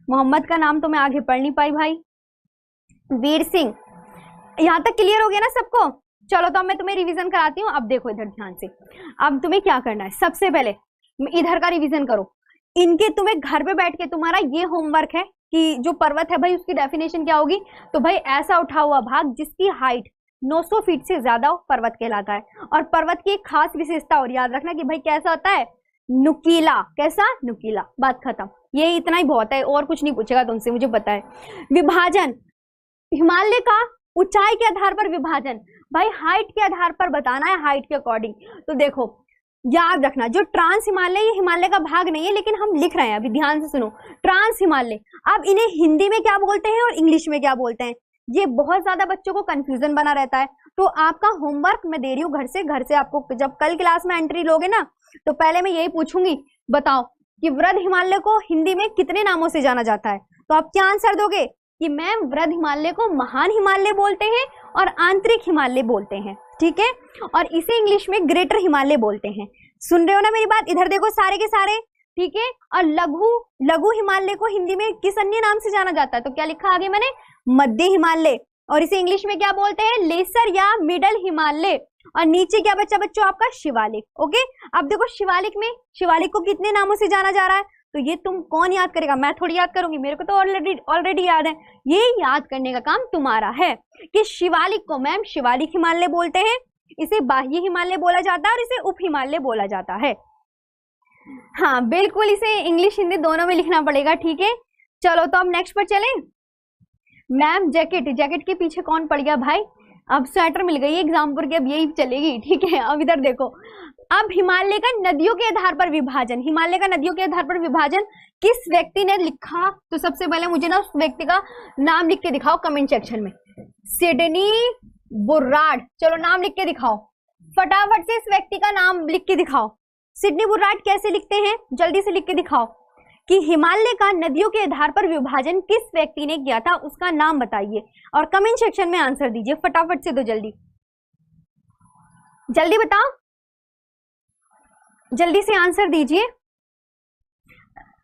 मोहम्मद का नाम तो मैं आगे पढ़ नहीं पाई भाई। वीर सिंह, यहाँ तक क्लियर हो गया ना सबको? चलो तो अब मैं तुम्हें रिवीजन कराती हूँ। अब देखो इधर ध्यान से, अब तुम्हें क्या करना है, सबसे पहले इधर का रिवीजन करो। इनके तुम्हें घर पे बैठ के तुम्हारा ये होमवर्क है कि जो पर्वत है भाई उसकी डेफिनेशन क्या होगी, तो भाई ऐसा उठा हुआ भाग जिसकी हाइट 900 फीट से ज्यादा हो पर्वत कहलाता है। और पर्वत की एक खास विशेषता और याद रखना कि भाई कैसा होता है, नुकीला। कैसा? नुकीला, बात खत्म। ये इतना ही बहुत है, और कुछ नहीं पूछेगा तुमसे, मुझे पता है। विभाजन, हिमालय का ऊंचाई के आधार पर विभाजन, भाई हाइट के आधार पर बताना है, हाइट के अकॉर्डिंग। तो देखो याद रखना, जो ट्रांस हिमालय, ये हिमालय का भाग नहीं है, लेकिन हम लिख रहे हैं, अभी ध्यान से सुनो। ट्रांस हिमालय, अब इन्हें हिंदी में क्या बोलते हैं और इंग्लिश में क्या बोलते हैं, ये बहुत ज्यादा बच्चों को कंफ्यूजन बना रहता है। तो आपका होमवर्क मैं दे रही हूँ घर से आपको, जब कल क्लास में एंट्री लोगे ना, तो पहले मैं यही पूछूंगी, बताओ कि वृद्ध हिमालय को हिंदी में कितने नामों से जाना जाता है? तो आप क्या आंसर दोगे कि मैम वृद्ध हिमालय को महान हिमालय बोलते हैं और आंतरिक हिमालय बोलते हैं, ठीक है? और इसे इंग्लिश में ग्रेटर हिमालय बोलते हैं। सुन रहे हो ना मेरी बात? इधर देखो सारे के सारे, ठीक है? और लघु हिमालय को हिंदी में किस अन्य नाम से जाना जाता है? तो क्या लिखा आगे मैंने, मध्य हिमालय। और इसे इंग्लिश में क्या बोलते हैं, लेसर या मिडल हिमालय। और नीचे क्या बच्चा बच्चों आपका, शिवालिक। ओके, अब देखो शिवालिक में, शिवालिक को कितने नामों से जाना जा रहा है? तो ये तुम कौन याद करेगा, मैं थोड़ी याद करूंगी, मेरे को तो ऑलरेडी याद है। ये याद करने का काम तुम्हारा है कि शिवालिक को मैम शिवालिक हिमालय बोलते हैं, इसे बाह्य हिमालय बोला जाता है और इसे उप हिमालय बोला जाता है। हाँ बिल्कुल, इसे इंग्लिश हिंदी दोनों में लिखना पड़ेगा, ठीक है? चलो तो अब नेक्स्ट पर चलें। मैम जैकेट, जैकेट के पीछे कौन पड़ गया भाई? अब स्वेटर मिल गई एग्जाम्पल की, अब यही चलेगी, ठीक है? अब इधर देखो, अब हिमालय का नदियों के आधार पर विभाजन, हिमालय का नदियों के आधार पर विभाजन किस व्यक्ति ने लिखा? तो सबसे पहले मुझे ना उस व्यक्ति का नाम लिख के दिखाओ कमेंट सेक्शन में। सिडनी बुर्राड, चलो नाम लिख के दिखाओ फटाफट से, इस व्यक्ति का नाम लिख के दिखाओ। सिडनी बुर्राड कैसे लिखते हैं, जल्दी से लिख के दिखाओ कि हिमालय का नदियों के आधार पर विभाजन किस व्यक्ति ने किया था, उसका नाम बताइए और कमेंट सेक्शन में आंसर दीजिए फटाफट से। तो जल्दी जल्दी बताओ, जल्दी से आंसर दीजिए।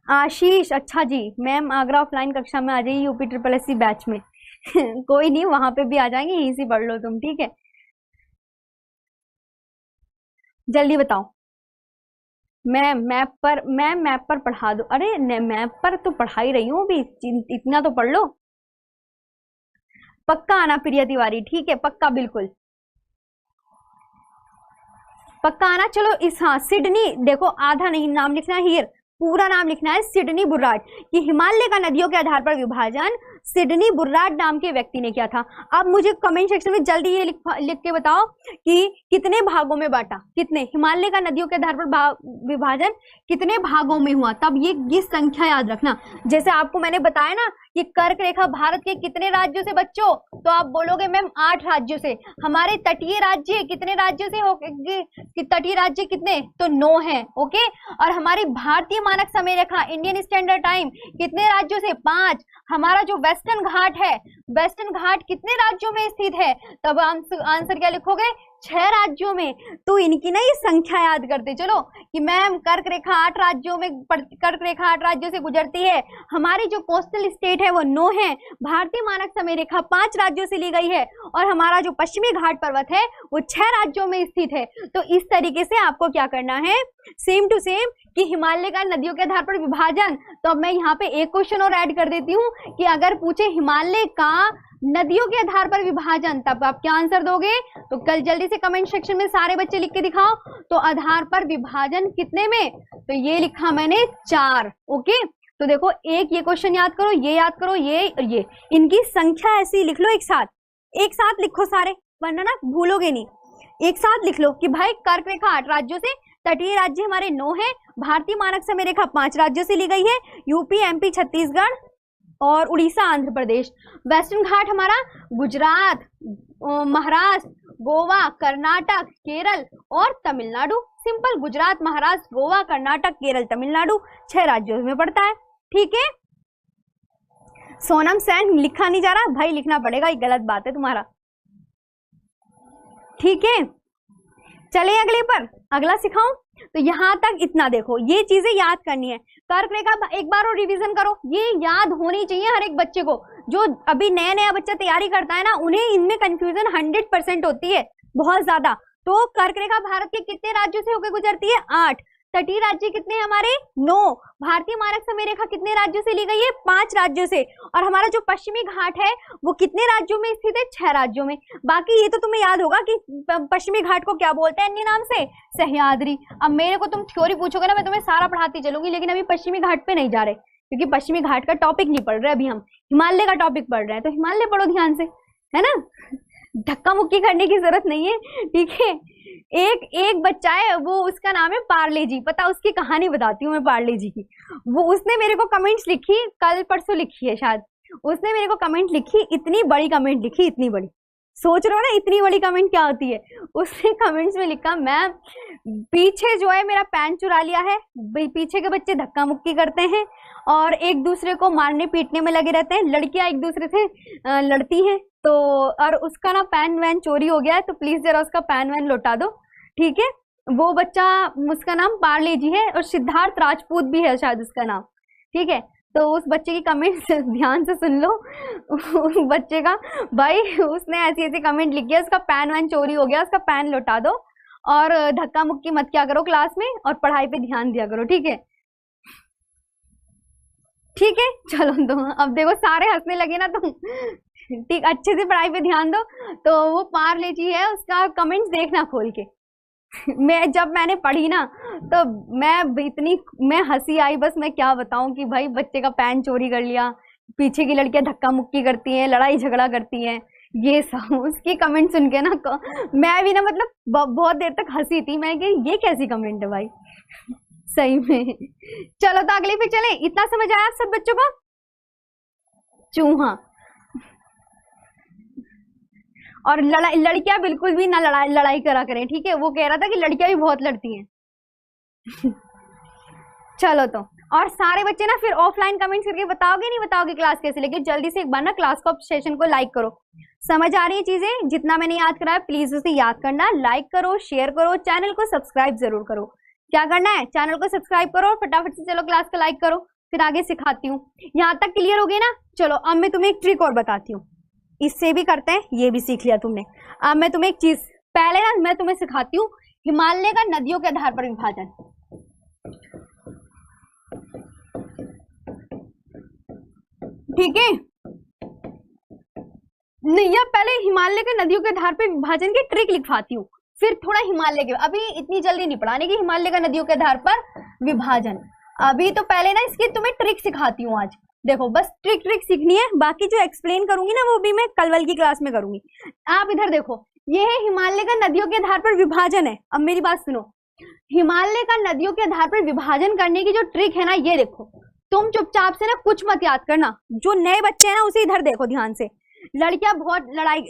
आशीष, अच्छा जी, मैम आगरा ऑफलाइन कक्षा में आ जाइए यूपी SSC बैच में। कोई नहीं, वहां पे भी आ जाएंगे, यहीं से पढ़ लो तुम, ठीक है? जल्दी बताओ। मैम मैप पर पढ़ा दो। अरे मैप पर तो पढ़ा ही रही हूँ अभी, इतना तो पढ़ लो। पक्का आना प्रिया तिवारी, ठीक है? पक्का, बिल्कुल पक्का आना। चलो इस, हाँ सिडनी, देखो आधा नहीं नाम लिखना है, हियर पूरा नाम लिखना है, सिडनी बुर्राड, कि हिमालय का नदियों के आधार पर विभाजन सिडनी बुर्राट नाम के व्यक्ति ने किया था। अब मुझे कमेंट सेक्शन में जल्दी ये लिख के बताओ कि कितने भागों में बांटा, कितने, हिमालय का नदियों के आधार पर विभाजन कितने भागों में हुआ। तब ये संख्या याद रखना। जैसे आपको मैंने बताया ना कि कर्क रेखा भारत के कितने राज्यों से बच्चों, तो आप बोलोगे मैम 8 राज्यों से। हमारे तटीय राज्य कितने राज्यों से हो, तटीय राज्य कितने, तो 9 है। ओके, और हमारी भारतीय मानक समय रेखा इंडियन स्टैंडर्ड टाइम कितने राज्यों से, 5। हमारा जो वेस्टर्न घाट है, वेस्टर्न घाट कितने राज्यों में स्थित है, तब आंसर क्या लिखोगे, 6 राज्यों में। तो इनकी ना ये संख्या याद करते चलो कि मैम कर्क रेखा 8 राज्यों में, कर्क रेखा 8 राज्यों से गुजरती है। हमारी जो कोस्टल स्टेट है वो 9 है। भारतीय मानक समय रेखा 5 राज्यों से ली गई है और हमारा जो पश्चिमी घाट पर्वत है वो 6 राज्यों में स्थित है। तो इस तरीके से आपको क्या करना है, सेम टू सेम कि हिमालय का नदियों के आधार पर विभाजन। तो अब मैं यहाँ पे एक क्वेश्चन और ऐड कर देती हूँ कि अगर पूछे हिमालय का नदियों के आधार पर विभाजन, तब आप क्या आंसर दोगे। तो कल जल्दी से कमेंट सेक्शन में सारे बच्चे लिख के दिखाओ। तो आधार पर विभाजन कितने में, तो ये लिखा मैंने 4। ओके, तो देखो एक ये क्वेश्चन याद करो, ये याद करो, ये और ये, इनकी संख्या ऐसी लिख लो, एक साथ लिखो सारे, वरना ना भूलोगे नहीं। एक साथ लिख लो कि भाई कर्क रेखा 8 राज्यों से, तटीय राज्य हमारे 9 है, भारतीय मानक समय रेखा 5 राज्यों से ली गई है, यूपी, एमपी, छत्तीसगढ़ और उड़ीसा, आंध्र प्रदेश। वेस्टर्न घाट हमारा गुजरात, महाराष्ट्र, गोवा, कर्नाटक, केरल और तमिलनाडु। सिंपल, गुजरात, महाराष्ट्र, गोवा, कर्नाटक, केरल, तमिलनाडु 6 राज्यों में पड़ता है। ठीक है, सोनम सेन लिखा नहीं जा रहा भाई, लिखना पड़ेगा, ये गलत बात है तुम्हारा। ठीक है, चले अगले पर, अगला सिखाऊं। तो यहां तक इतना देखो, ये चीजें याद करनी है। कर्क रेखा एक बार और रिवीजन करो, ये याद होनी चाहिए हर एक बच्चे को। जो अभी नया नया बच्चा तैयारी करता है ना, उन्हें इनमें कंफ्यूजन 100% होती है, बहुत ज्यादा। तो कर्क रेखा भारत के कितने राज्यों से होकर गुजरती है, 8। तटीय राज्य कितने हैं हमारे, 9। भारतीय मानक समय रेखा कितने राज्यों से ली गई है, 5 राज्यों से। और हमारा जो पश्चिमी घाट है वो कितने राज्यों में स्थित है, 6 राज्यों में। बाकी ये तो तुम्हें याद होगा कि पश्चिमी घाट को क्या बोलते हैं अन्य नाम से, सह्याद्री। अब मेरे को तुम थ्योरी पूछोगे ना, मैं तुम्हें सारा पढ़ाती चलूंगी, लेकिन अभी पश्चिमी घाट पे नहीं जा रहे, क्योंकि पश्चिमी घाट का टॉपिक नहीं पढ़ रहे, अभी हम हिमालय का टॉपिक पढ़ रहे हैं। तो हिमालय पढ़ो ध्यान से, है ना, धक्का मुक्की करने की जरूरत नहीं है। ठीक है, एक बच्चा है, वो उसका नाम है पार्ले जी, पता, उसकी कहानी बताती हूँ मैं पार्ले जी की। वो उसने मेरे को कमेंट्स लिखी, कल परसों लिखी है शायद, उसने मेरे को कमेंट लिखी, इतनी बड़ी कमेंट लिखी, इतनी बड़ी, सोच रहे हो ना इतनी बड़ी कमेंट क्या होती है। उसने कमेंट्स में लिखा, मैम पीछे जो है मेरा पैन चुरा लिया है, पीछे के बच्चे धक्का मुक्की करते हैं और एक दूसरे को मारने पीटने में लगे रहते हैं, लड़कियां एक दूसरे से लड़ती हैं, तो और उसका ना पैन वैन चोरी हो गया है, तो प्लीज जरा उसका पैन वैन लौटा दो। ठीक है, वो बच्चा, उसका नाम पार्ले जी है और सिद्धार्थ राजपूत भी है शायद उसका नाम। ठीक है, तो उस बच्चे की कमेंट ध्यान से सुन लो। उस बच्चे का भाई, उसने ऐसी ऐसी कमेंट लिखी है, उसका पैन वैन चोरी हो गया, उसका पैन लौटा दो और धक्का मुक्की मत क्या करो क्लास में, और पढ़ाई पे ध्यान दिया करो। ठीक है, ठीक है, चलो तो अब देखो सारे हंसने लगे ना तुम। ठीक, अच्छे से पढ़ाई पे ध्यान दो। तो वो पार्ले जी है, उसका कमेंट्स देखना खोल के। जब मैंने पढ़ी ना, तो मैं हंसी आई, बस मैं क्या बताऊं कि भाई बच्चे का पैन चोरी कर लिया, पीछे की लड़कियां धक्का मुक्की करती हैं, लड़ाई झगड़ा करती हैं, ये सब उसकी कमेंट सुन के ना मैं भी ना मतलब बहुत देर तक हंसी थी। मैं कि ये कैसी कमेंट है भाई, सही में। चलो तो अगले पे चले। इतना समझ आया आप सब बच्चों को? चूहा और लड़कियां बिल्कुल भी ना लड़ाई करा करें। ठीक है, वो कह रहा था कि लड़कियां भी बहुत लड़ती हैं। चलो तो, और सारे बच्चे ना फिर ऑफलाइन कमेंट्स करके बताओगे नहीं बताओगे क्लास कैसे लगी। जल्दी से एक बार ना क्लास को सेशन को लाइक करो। समझ आ रही है चीजें? जितना मैंने याद कराया प्लीज उसे याद करना, लाइक करो, शेयर करो, चैनल को सब्सक्राइब जरूर करो। क्या करना है, चैनल को सब्सक्राइब करो और फटाफट से चलो क्लास को लाइक करो, फिर आगे सिखाती हूँ। यहाँ तक क्लियर हो गई ना? चलो अब मैं तुम्हें एक ट्रिक और बताती हूँ, इससे भी करते हैं, ये भी सीख लिया तुमने। अब मैं तुम्हें एक चीज, पहले ना मैं तुम्हें सिखाती हूँ हिमालय का नदियों के आधार पर विभाजन। ठीक है, नहीं या पहले हिमालय के नदियों के आधार पर विभाजन की ट्रिक लिखवाती हूँ, फिर थोड़ा हिमालय के, अभी इतनी जल्दी नहीं पढ़ाने की हिमालय का नदियों के आधार पर विभाजन। अभी तो पहले ना इसकी तुम्हें ट्रिक सिखाती हूँ आज, देखो बस ट्रिक ट्रिक सीखनी है, बाकी जो एक्सप्लेन करूंगी ना वो भी मैं कल की क्लास में करूंगी। आप इधर देखो, ये है हिमालय का नदियों के आधार पर विभाजन है। अब मेरी बात सुनो, हिमालय का नदियों के आधार पर विभाजन करने की जो ट्रिक है ना, ये देखो, तुम चुपचाप से ना कुछ मत याद करना, जो नए बच्चे हैं ना उसे इधर देखो ध्यान से। लड़कियां बहुत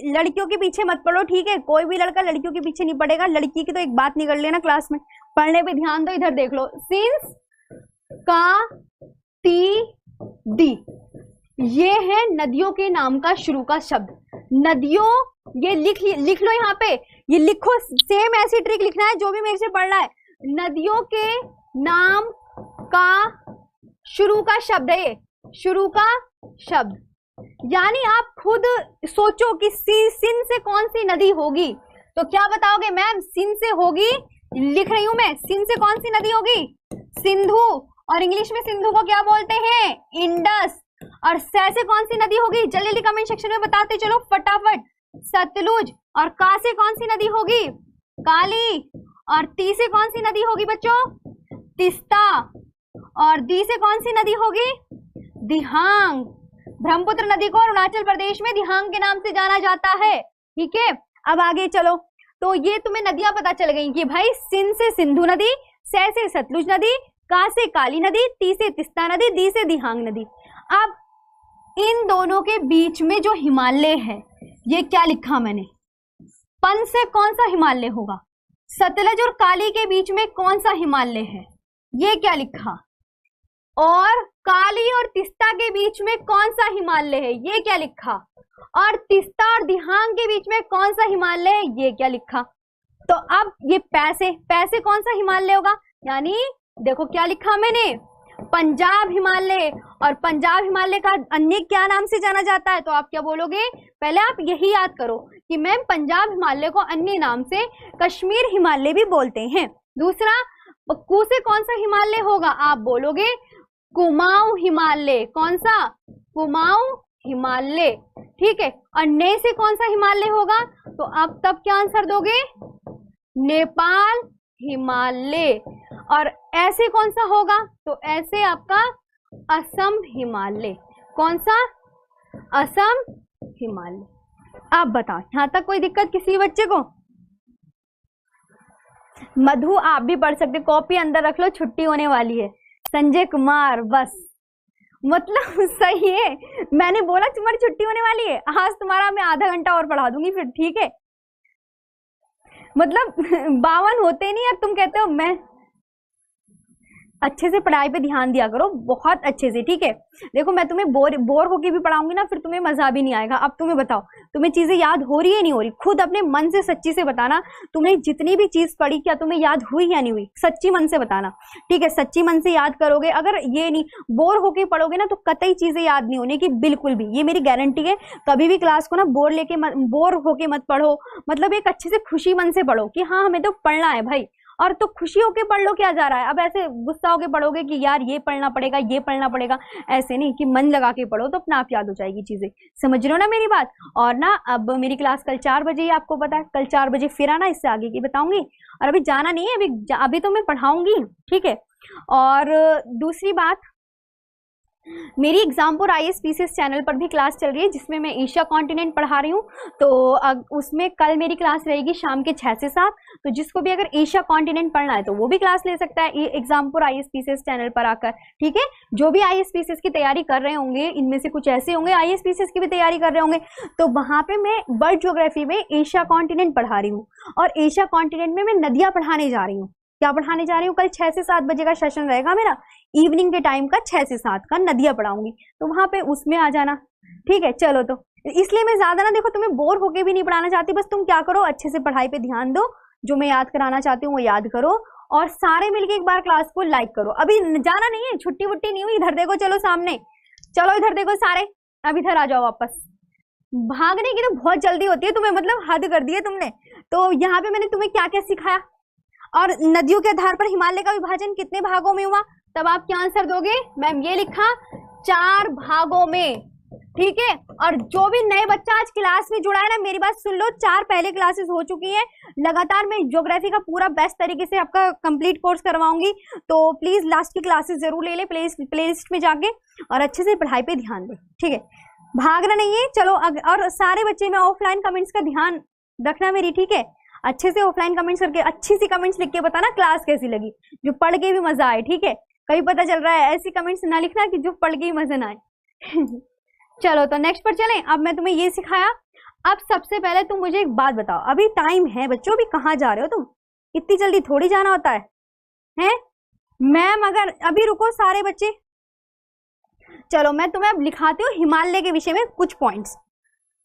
लड़कियों के पीछे मत पड़ो, ठीक है? कोई भी लड़का लड़कियों के पीछे नहीं पड़ेगा। लड़की की तो एक बात नहीं कर लेना क्लास में, पढ़ने पे ध्यान दो। इधर देख लो, सिंस का ती दी, ये है नदियों के नाम का शुरू का शब्द। नदियों, ये लिख लो यहाँ पे, ये लिखो, सेम ऐसी ट्रिक लिखना है जो भी मेरे से पढ़ रहा है। नदियों के नाम का शुरू का शब्द है ये, शुरू का शब्द। यानी आप खुद सोचो कि सिंध से कौन सी नदी होगी, तो क्या बताओगे? मैम सिंध से होगी, लिख रही हूं मैं, सिंध से कौन सी नदी होगी? सिंधु। और इंग्लिश में सिंधु को क्या बोलते हैं? इंडस। और से कौन सी नदी होगी? जल्दी जल्दी कमेंट सेक्शन में बताते चलो फटाफट। सतलुज। और का से कौन सी नदी होगी? काली। और ती से कौन सी नदी होगी बच्चों? तिस्ता। और दी से कौन सी नदी होगी? दिहांग। ब्रह्मपुत्र नदी को अरुणाचल प्रदेश में दिहांग के नाम से जाना जाता है, ठीक है? अब आगे चलो, तो ये तुम्हें नदियां पता चल गई कि भाई सिंध से सिंधु नदी, से सतलुज नदी, का से काली नदी, ती से तिस्ता नदी, दी से दिहांग नदी। अब इन दोनों के बीच में जो हिमालय है, ये क्या लिखा मैंने? पन से कौन सा हिमालय होगा? सतलज और काली के बीच में कौन सा हिमालय है? ये क्या लिखा? और काली और तिस्ता के बीच में कौन सा हिमालय है? ये क्या लिखा? और तिस्ता और दिहांग के बीच में कौन सा हिमालय है? ये क्या लिखा? तो अब ये पैसे कौन सा हिमालय होगा? यानी देखो क्या लिखा मैंने, पंजाब हिमालय। और पंजाब हिमालय का अन्य क्या नाम से जाना जाता है? तो आप क्या बोलोगे? पहले आप यही याद करो कि मैम पंजाब हिमालय को अन्य नाम से कश्मीर हिमालय भी बोलते हैं। दूसरा, कु से कौन सा हिमालय होगा? आप बोलोगे कुमाऊं हिमालय। कौन सा? कुमाऊं हिमालय, ठीक है? और ने से कौन सा हिमालय होगा? तो आप तब क्या आंसर दोगे? नेपाल हिमालय। और ऐसे कौन सा होगा? तो ऐसे आपका असम हिमालय। कौन सा? असम हिमालय। आप बताओ, यहां तक कोई दिक्कत किसी बच्चे को? मधु आप भी पढ़ सकते, कॉपी अंदर रख लो, छुट्टी होने वाली है। संजय कुमार, बस मतलब सही है, मैंने बोला तुम्हारी छुट्टी होने वाली है, आज तुम्हारा मैं आधा घंटा और पढ़ा दूंगी फिर, ठीक है? मतलब 52 होते नहीं यार, तुम कहते हो मैं। अच्छे से पढ़ाई पे ध्यान दिया करो, बहुत अच्छे से, ठीक है? देखो मैं तुम्हें बोर होके भी पढ़ाऊंगी ना, फिर तुम्हें मजा भी नहीं आएगा। अब तुम्हें बताओ, तुम्हें चीजें याद हो रही है नहीं हो रही? खुद अपने मन से सच्ची से बताना, तुमने जितनी भी चीज पढ़ी क्या तुम्हें याद हुई या नहीं हुई? सच्ची मन से बताना, ठीक है? सच्ची मन से याद करोगे। अगर ये नहीं, बोर होके पढ़ोगे ना तो कतई चीजें याद नहीं होने की, बिल्कुल भी, ये मेरी गारंटी है। कभी भी क्लास को ना बोर होके मत पढ़ो, मतलब एक अच्छे से खुशी मन से पढ़ो कि हाँ हमें तो पढ़ना है भाई, और तो खुशी होके पढ़ लो, क्या जा रहा है? अब ऐसे गुस्सा होके पढ़ोगे कि यार ये पढ़ना पड़ेगा, ये पढ़ना पड़ेगा, ऐसे नहीं, कि मन लगा के पढ़ो तो अपना आप याद हो जाएगी चीजें। समझ रहे हो ना मेरी बात? और ना अब मेरी क्लास कल 4 बजे ही, आपको पता है, कल 4 बजे फिर आना, इससे आगे की बताऊंगी। और अभी जाना नहीं है, अभी तो मैं पढ़ाऊंगी, ठीक है? और दूसरी बात, मेरी एग्जामपुर ISPCS चैनल पर भी क्लास चल रही है जिसमें मैं एशिया कॉन्टिनेंट पढ़ा रही हूँ। तो उसमें कल मेरी क्लास रहेगी शाम के 6 से 7। तो जिसको भी अगर एशिया कॉन्टिनेंट पढ़ना है तो वो भी क्लास ले सकता है एग्जामपुर ISPCS चैनल पर आकर, ठीक है? जो भी ISPCS की तैयारी कर रहे होंगे, इनमें से कुछ ऐसे होंगे ISPCS की भी तैयारी कर रहे होंगे, तो वहाँ पे मैं वर्ल्ड ज्योग्राफी में एशिया कॉन्टिनेंट पढ़ा रही हूँ। और एशिया कॉन्टिनेंट में मैं नदियाँ पढ़ाने जा रही हूँ। क्या पढ़ाने जा रही हूँ? कल 6 से 7 बजे का सेशन रहेगा मेरा, इवनिंग के टाइम का 6 से 7 का नदियाँ पढ़ाऊंगी, तो वहां पे उसमें आ जाना, ठीक है? चलो, तो इसलिए मैं ज्यादा ना, देखो तुम्हें बोर होके भी नहीं पढ़ाना चाहती, बस तुम क्या करो, अच्छे से पढ़ाई पे ध्यान दो, जो मैं याद कराना चाहती हूँ वो याद करो, और सारे मिलके एक बार क्लास को लाइक करो। अभी जाना नहीं है, छुट्टी वुट्टी नहीं हुई। इधर देखो, चलो सामने, चलो इधर देखो सारे, अब इधर आ जाओ वापस। भागने की तो बहुत जल्दी होती है तुम्हें, मतलब हद कर दी है तुमने। तो यहाँ पे मैंने तुम्हें क्या क्या सिखाया, और नदियों के आधार पर हिमालय का विभाजन कितने भागों में हुआ, तब आप क्या आंसर दोगे? मैम ये लिखा 4 भागों में, ठीक है। और जो भी नए बच्चा आज क्लास में जुड़ा है ना, मेरी बात सुन लो, 4 पहले क्लासेस हो चुकी है लगातार। मैं ज्योग्राफी का पूरा बेस्ट तरीके से आपका कंप्लीट कोर्स करवाऊंगी, तो प्लीज लास्ट की क्लासेस जरूर ले ले प्लेलिस्ट में जाके, और अच्छे से पढ़ाई पे ध्यान दे, ठीक है, भागना नहीं है। चलो और सारे बच्चे में ऑफलाइन कमेंट्स का ध्यान रखना मेरी, ठीक है, अच्छे से ऑफलाइन कमेंट्स करके अच्छी सी कमेंट्स लिख के बताना क्लास कैसी लगी, जो पढ़ के भी मजा आए, ठीक है। कभी पता चल रहा है ऐसी कमेंट्स ना लिखना कि जो पढ़ के ही मजा ना आए। चलो तो नेक्स्ट पर चलें। अब मैं तुम्हें ये सिखाया। अब सबसे पहले तुम मुझे एक बात बताओ, अभी टाइम है बच्चों, अभी कहाँ जा रहे हो तुम? इतनी जल्दी थोड़ी जाना होता है, हैं? मैम अगर अभी रुको सारे बच्चे, चलो मैं तुम्हें अब लिखाती हूँ हिमालय के विषय में कुछ पॉइंट्स।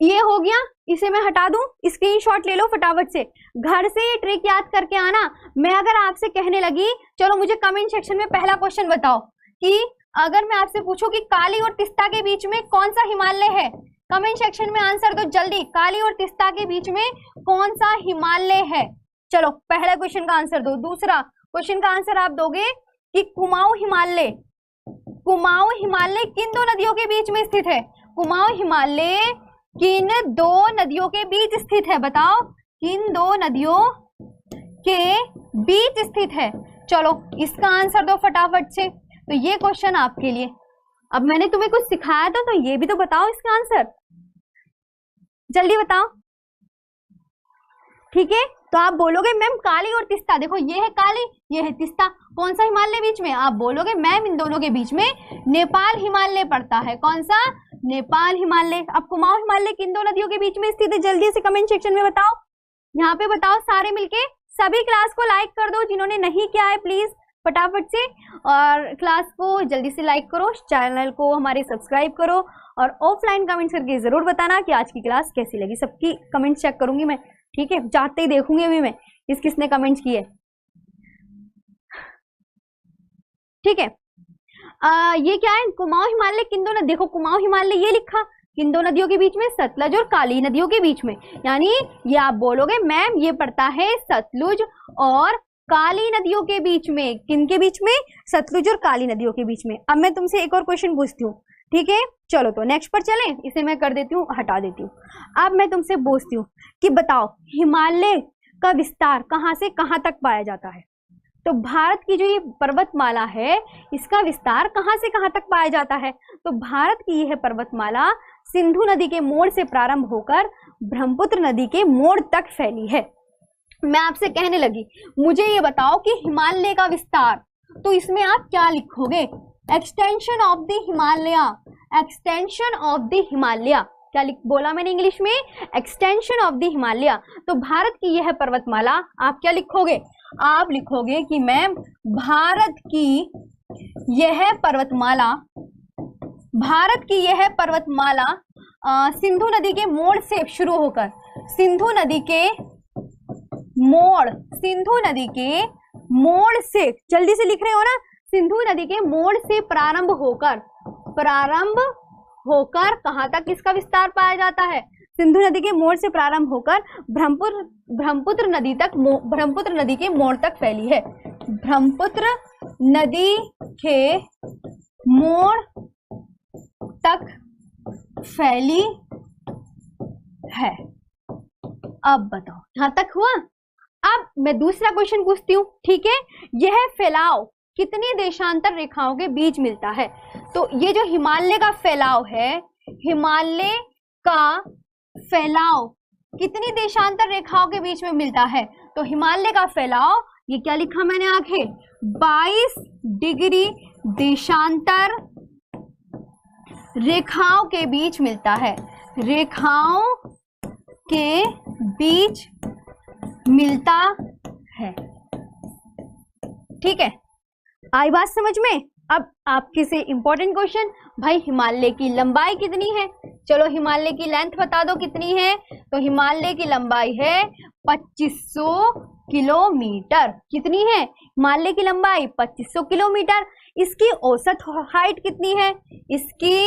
ये हो गया, इसे मैं हटा दूं, स्क्रीनशॉट ले लो फटाफट से, घर से ये ट्रिक याद करके आना। मैं अगर आपसे कहने लगी, चलो मुझे कमेंट सेक्शन में पहला क्वेश्चन बताओ कि अगर मैं आपसे पूछूं कि काली और तिस्ता के बीच में कौन सा हिमालय है, कमेंट सेक्शन में आंसर दो जल्दी। काली और तिस्ता के बीच में कौन सा हिमालय है? चलो पहले क्वेश्चन का आंसर दो। दूसरा क्वेश्चन का आंसर आप दोगे कि कुमाऊं हिमालय, कुमाऊं हिमालय किन दो नदियों के बीच में स्थित है? कुमाऊं हिमालय किन दो नदियों के बीच स्थित है? बताओ, किन दो नदियों के बीच स्थित है? चलो इसका आंसर दो फटाफट से। तो ये क्वेश्चन आपके लिए। अब मैंने तुम्हें कुछ सिखाया था, तो ये भी तो बताओ इसका आंसर, जल्दी बताओ, ठीक है। तो आप बोलोगे मैम काली और तिस्ता, देखो ये है काली, ये है तिस्ता, कौन सा हिमालय बीच में? आप बोलोगे मैम इन दोनों के बीच में नेपाल हिमालय पड़ता है। कौन सा? नेपाल हिमालय। अब कुमाऊं हिमालय किन दो नदियों के बीच में स्थित है? जल्दी से कमेंट सेक्शन में बताओ, यहाँ पे बताओ सारे मिलके। सभी क्लास को लाइक कर दो, जिन्होंने नहीं किया है प्लीज फटाफट से, और क्लास को जल्दी से लाइक करो, चैनल को हमारे सब्सक्राइब करो, और ऑफलाइन कमेंट्स करके जरूर बताना कि आज की क्लास कैसी लगी। सबकी कमेंट चेक करूंगी मैं, ठीक है, जाते ही देखूंगी अभी मैं किसने कमेंट्स किए, ठीक है। ये क्या है? कुमाऊं हिमालय किन दो, देखो कुमाऊं हिमालय ये लिखा, किन दो नदियों के बीच में? सतलुज और काली नदियों के बीच में। यानी ये आप बोलोगे मैम ये पड़ता है सतलुज और काली नदियों के बीच में। किन के बीच में? सतलुज और काली नदियों के बीच में। अब मैं तुमसे एक और क्वेश्चन पूछती हूँ, ठीक है। चलो तो नेक्स्ट पर चलें, इसे मैं कर देती हूँ, हटा देती हूँ। अब मैं तुमसे पूछती हूँ कि बताओ हिमालय का विस्तार कहाँ से कहाँ तक पाया जाता है? तो भारत की जो ये पर्वतमाला है, इसका विस्तार कहाँ से कहाँ तक पाया जाता है? तो भारत की यह पर्वतमाला सिंधु नदी के मोड़ से प्रारंभ होकर ब्रह्मपुत्र नदी के मोड़ तक फैली है। मैं आपसे कहने लगी, मुझे ये बताओ कि हिमालय का विस्तार, तो इसमें आप क्या लिखोगे? Extension of the Himalaya, extension of the Himalaya, क्या बोला मैंने इंग्लिश में? Extension of the Himalaya. तो भारत की यह पर्वतमाला आप क्या लिखोगे? आप लिखोगे कि मैम भारत की यह पर्वतमाला, भारत की यह पर्वतमाला सिंधु नदी के मोड़ से शुरू होकर, सिंधु नदी के मोड़, सिंधु नदी के मोड़ से, जल्दी से लिख रहे हो ना, सिंधु नदी के मोड़ से प्रारंभ होकर कहां तक इसका विस्तार पाया जाता है? सिंधु नदी के मोड़ से प्रारंभ होकर ब्रह्मपुत्र नदी तक, ब्रह्मपुत्र नदी के मोड़ तक फैली है। ब्रह्मपुत्र नदी के मोड़ तक फैली है। अब बताओ यहां तक हुआ। अब मैं दूसरा क्वेश्चन पूछती हूँ, ठीक है। यह फैलाव कितनी देशांतर रेखाओं के बीच मिलता है? तो ये जो हिमालय का फैलाव है, हिमालय का फैलाव कितनी देशांतर रेखाओं के बीच में मिलता है? तो हिमालय का फैलाव, ये क्या लिखा मैंने आगे, 22 डिग्री देशांतर रेखाओं के बीच मिलता है। रेखाओं के बीच मिलता है, ठीक है। आई बात समझ में? अब आपके से इंपॉर्टेंट क्वेश्चन, भाई हिमालय की लंबाई कितनी है? चलो हिमालय की लेंथ बता दो कितनी है? तो हिमालय की लंबाई है 2500 किलोमीटर। कितनी है हिमालय की लंबाई? 2500 किलोमीटर। इसकी औसत हाइट कितनी है? इसकी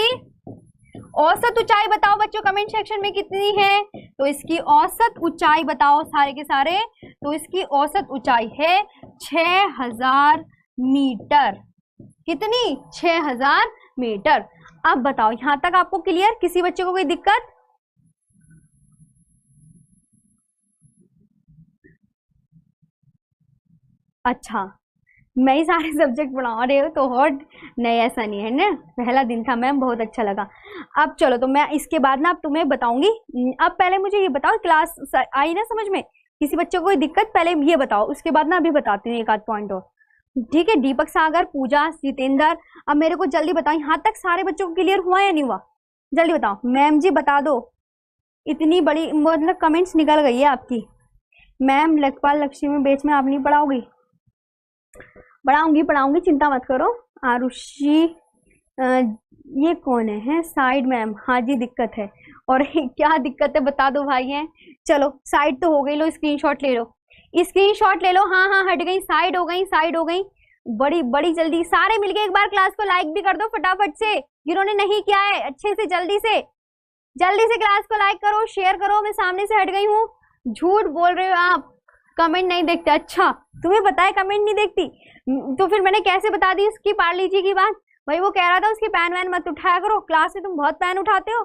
औसत ऊंचाई बताओ बच्चों कमेंट सेक्शन में कितनी है? तो इसकी औसत ऊंचाई बताओ सारे के सारे। तो इसकी औसत ऊंचाई है 6000 मीटर। कितनी? 6000 मीटर। अब बताओ यहां तक आपको क्लियर? किसी बच्चे को कोई दिक्कत? अच्छा, मैं ही सारे सब्जेक्ट पढ़ा रहे हो तो हॉट? नहीं ऐसा नहीं है ना, पहला दिन था मैम, बहुत अच्छा लगा। अब चलो तो मैं इसके बाद ना अब तुम्हें बताऊंगी। अब पहले मुझे ये बताओ, क्लास आई ना समझ में? किसी बच्चे को कोई दिक्कत? पहले ये बताओ, उसके बाद ना अभी बताती हूँ एक आध पॉइंट और, ठीक है? दीपक सागर, पूजा, जितेंद्र, अब मेरे को जल्दी बताओ यहाँ तक सारे बच्चों को क्लियर हुआ या नहीं हुआ? जल्दी बताओ मैम जी, बता दो। इतनी बड़ी मतलब कमेंट्स निकल गई है आपकी। मैम लेखपाल लक्ष्मी बेच में आप नहीं पढ़ाओगी? पढ़ाऊंगी, चिंता मत करो। आरुषि, ये कौन है? साइड मैम, हाँ जी दिक्कत है। और क्या दिक्कत है बता दो भाई हैं। चलो साइड तो हो गई, लो स्क्रीनशॉट ले लो, स्क्रीनशॉट ले लो। हाँ हाँ हट गई, साइड हो गई, साइड हो गई। बड़ी बड़ी जल्दी सारे मिलके एक बार क्लास को लाइक भी कर दो फटाफट से, जिन्होंने नहीं किया है अच्छे से जल्दी से क्लास को लाइक करो, शेयर करो। मैं सामने से हट गई हूँ। झूठ बोल रहे हो आप, कमेंट नहीं देखते? अच्छा तुम्हें पता है कमेंट नहीं देखती, तो फिर मैंने कैसे बता दी उसकी पार्ली जी की बात? भाई वो कह रहा था उसकी पैन वैन मत उठाया करो, क्लास में तुम बहुत पैन उठाते हो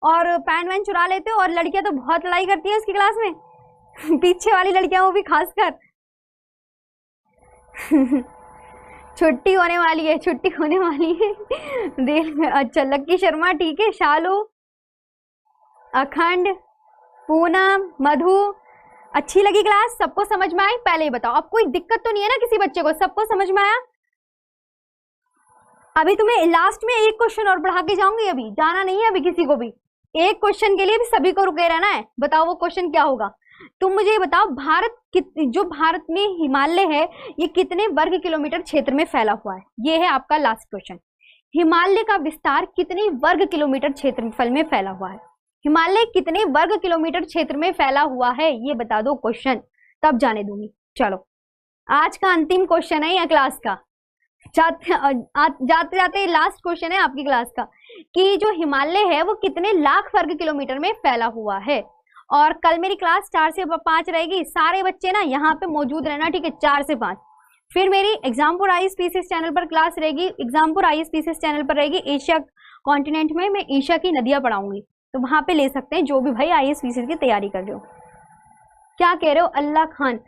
और पैन वैन चुरा लेते हो, और लड़कियां तो बहुत लड़ाई करती है उसकी क्लास में पीछे वाली लड़कियां, वो भी खासकर छुट्टी होने वाली है, छुट्टी होने वाली है रेल में। अच्छा लक्की शर्मा ठीक है, शालू, अखंड, पूनम, मधु, अच्छी लगी क्लास? सबको समझ में आई? पहले ही बताओ, अब कोई दिक्कत तो नहीं है ना किसी बच्चे को? सबको समझ में आया? अभी तुम्हें लास्ट में एक क्वेश्चन और पढ़ा के जाऊंगी, अभी जाना नहीं है अभी किसी को भी। एक क्वेश्चन के लिए भी सभी को रुके रहना है। बताओ वो क्वेश्चन क्या होगा? तुम मुझे ये बताओ, जो भारत में हिमालय है ये कितने वर्ग किलोमीटर क्षेत्र में फैला हुआ है? ये है आपका लास्ट क्वेश्चन। हिमालय का विस्तार कितने वर्ग किलोमीटर क्षेत्रफल में फैला हुआ है? हिमालय कितने वर्ग किलोमीटर क्षेत्र में फैला हुआ है ये बता दो क्वेश्चन, तब जाने दूंगी। चलो आज का अंतिम क्वेश्चन है या क्लास का, जाते जाते लास्ट क्वेश्चन है आपकी क्लास का, कि जो हिमालय है वो कितने लाख वर्ग किलोमीटर में फैला हुआ है। और कल मेरी क्लास 4 से 5 रहेगी, सारे बच्चे ना यहाँ पे मौजूद रहना, ठीक है? 4 से 5। फिर मेरी एग्जामपुर IAS चैनल पर क्लास रहेगी, एग्जामपुर IAS चैनल पर रहेगी एशिया कॉन्टिनेंट में, मैं एशिया की नदियां पढ़ाऊंगी, तो वहां पे ले सकते हैं जो भी भाई IAS की तैयारी कर रहे हो। क्या कह रहे हो अल्लाह खान?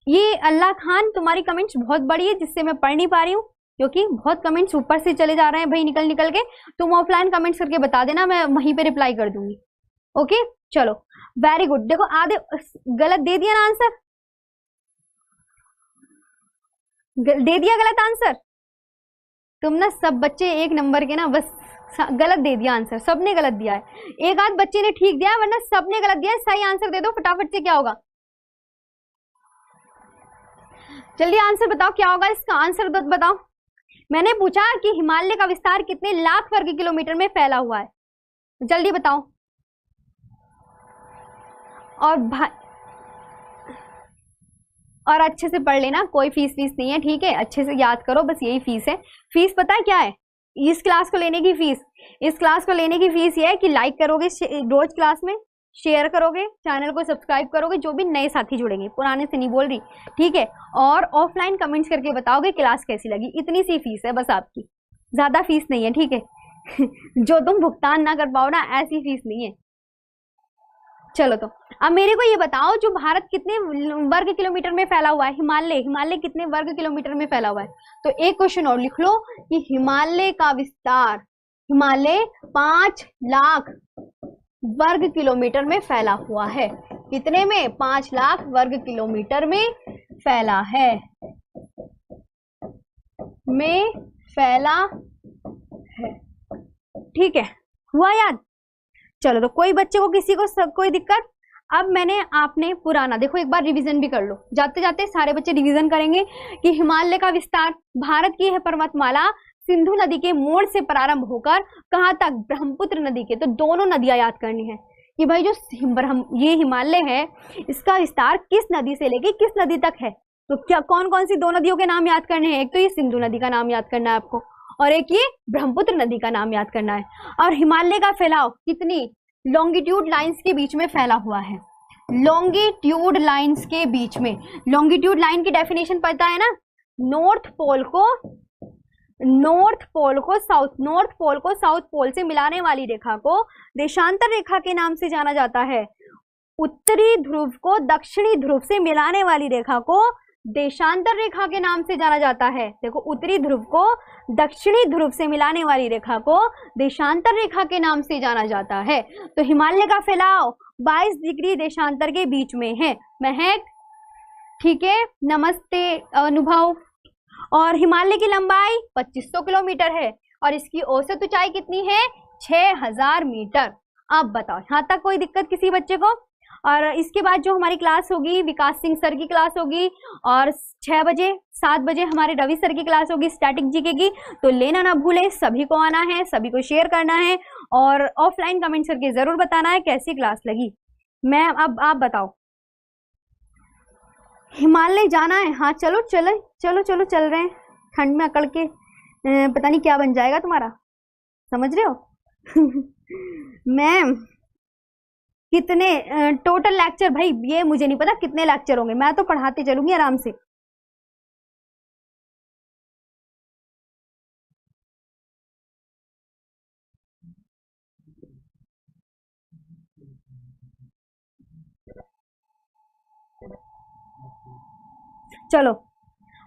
ये अल्लाह खान तुम्हारी कमेंट्स बहुत बड़ी है जिससे मैं पढ़ नहीं पा रही हूँ, क्योंकि बहुत कमेंट्स ऊपर से चले जा रहे हैं भाई निकल के। तुम ऑफलाइन कमेंट्स करके बता देना, मैं वहीं पे रिप्लाई कर दूंगी। ओके चलो वेरी गुड। देखो आधे गलत दे दिया ना आंसर, दे दिया गलत आंसर। तुम ना सब बच्चे एक नंबर के ना, बस गलत दे दिया आंसर, सबने गलत दिया है। एक आध बच्चे ने ठीक दिया है, वरना सबने गलत दिया है। सही आंसर दे दो फटाफट से, क्या होगा? जल्दी आंसर बताओ क्या होगा इसका, आंसर बताओ। मैंने पूछा कि हिमालय का विस्तार कितने लाख वर्ग किलोमीटर में फैला हुआ है, जल्दी बताओ। और अच्छे से पढ़ लेना, कोई फीस नहीं है, ठीक है? अच्छे से याद करो, बस यही फीस है। फीस पता है क्या है इस क्लास को लेने की फीस? इस क्लास को लेने की फीस ये है कि लाइक करोगे रोज क्लास में, शेयर करोगे, चैनल को सब्सक्राइब करोगे, जो भी नए साथी जुड़ेंगे, पुराने से नहीं बोल रही, ठीक है? और ऑफलाइन कमेंट्स करके बताओगे क्लास कैसी लगी। इतनी सी फीस है बस आपकी, ज्यादा फीस नहीं है, ठीक है? जो तुम भुगतान ना कर पाओ ना, ऐसी फीस नहीं है। चलो तो अब मेरे को ये बताओ, जो भारत कितने वर्ग किलोमीटर में फैला हुआ है? हिमालय कितने वर्ग किलोमीटर में फैला हुआ है? तो एक क्वेश्चन और लिख लो कि हिमालय का विस्तार, हिमालय 5 लाख वर्ग किलोमीटर में फैला हुआ है। कितने में? 5 लाख वर्ग किलोमीटर में फैला है, ठीक है? हुआ याद? चलो तो कोई बच्चे को किसी को कोई दिक्कत? अब आपने पुराना देखो, एक बार रिवीजन भी कर लो, जाते जाते सारे बच्चे रिवीजन करेंगे कि हिमालय का विस्तार, भारत की है पर्वतमाला सिंधु नदी के मोड़ से प्रारंभ होकर कहाँ तक? ब्रह्मपुत्र नदी के। तो दोनों नदियां याद करनी है कि भाई जो ये हिमालय है इसका विस्तार किस नदी से लेके किस नदी तक है। तो क्या कौन कौन सी 2 नदियों के नाम याद करने हैं? एक तो ये सिंधु नदी का नाम याद करना है आपको, और एक ये ब्रह्मपुत्र नदी का नाम याद करना है। और हिमालय का फैलाव कितनी लॉन्गिट्यूड लाइंस के बीच में फैला हुआ है? लॉन्गिट्यूड लाइंस के बीच में। लॉन्गिट्यूड लाइन की डेफिनेशन पता है ना? नॉर्थ पोल को नॉर्थ पोल को साउथ पोल से मिलाने वाली रेखा को देशांतर रेखा के नाम से जाना जाता है। उत्तरी ध्रुव को दक्षिणी ध्रुव से मिलाने वाली रेखा को देशांतर रेखा के नाम से जाना जाता है। देखो, उत्तरी ध्रुव को दक्षिणी ध्रुव से मिलाने वाली रेखा को देशांतर रेखा के नाम से जाना जाता है। तो हिमालय का फैलाव 22 डिग्री देशांतर के बीच में है। महक, ठीक है, नमस्ते अनुभव। और हिमालय की लंबाई 2500 किलोमीटर है और इसकी औसत ऊंचाई कितनी है? 6000 मीटर। अब बताओ, यहाँ तक कोई दिक्कत किसी बच्चे को? और इसके बाद जो हमारी क्लास होगी, विकास सिंह सर की क्लास होगी और 6 बजे 7 बजे हमारे रवि सर की क्लास होगी स्टैटिक जीके की। तो लेना ना भूलें, सभी को आना है, सभी को शेयर करना है और ऑफलाइन कमेंट करके जरूर बताना है कैसी क्लास लगी। मैं अब आप बताओ, हिमालय जाना है? हाँ चलो चलो चलो चलो चल रहे हैं। ठंड में अकड़ के पता नहीं क्या बन जाएगा तुम्हारा, समझ रहे हो? मैम कितने टोटल लेक्चर? भाई ये मुझे नहीं पता कितने लेक्चर होंगे, मैं तो पढ़ाते चलूंगी आराम से। चलो,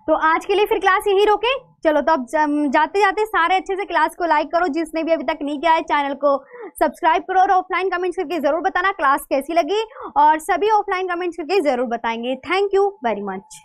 तो आज के लिए फिर क्लास यही रोके। चलो, तो अब जाते जाते सारे अच्छे से क्लास को लाइक करो, जिसने भी अभी तक नहीं किया है चैनल को सब्सक्राइब करो और ऑफलाइन कमेंट्स करके जरूर बताना क्लास कैसी लगी, और सभी ऑफलाइन कमेंट्स करके जरूर बताएंगे। Thank you very much.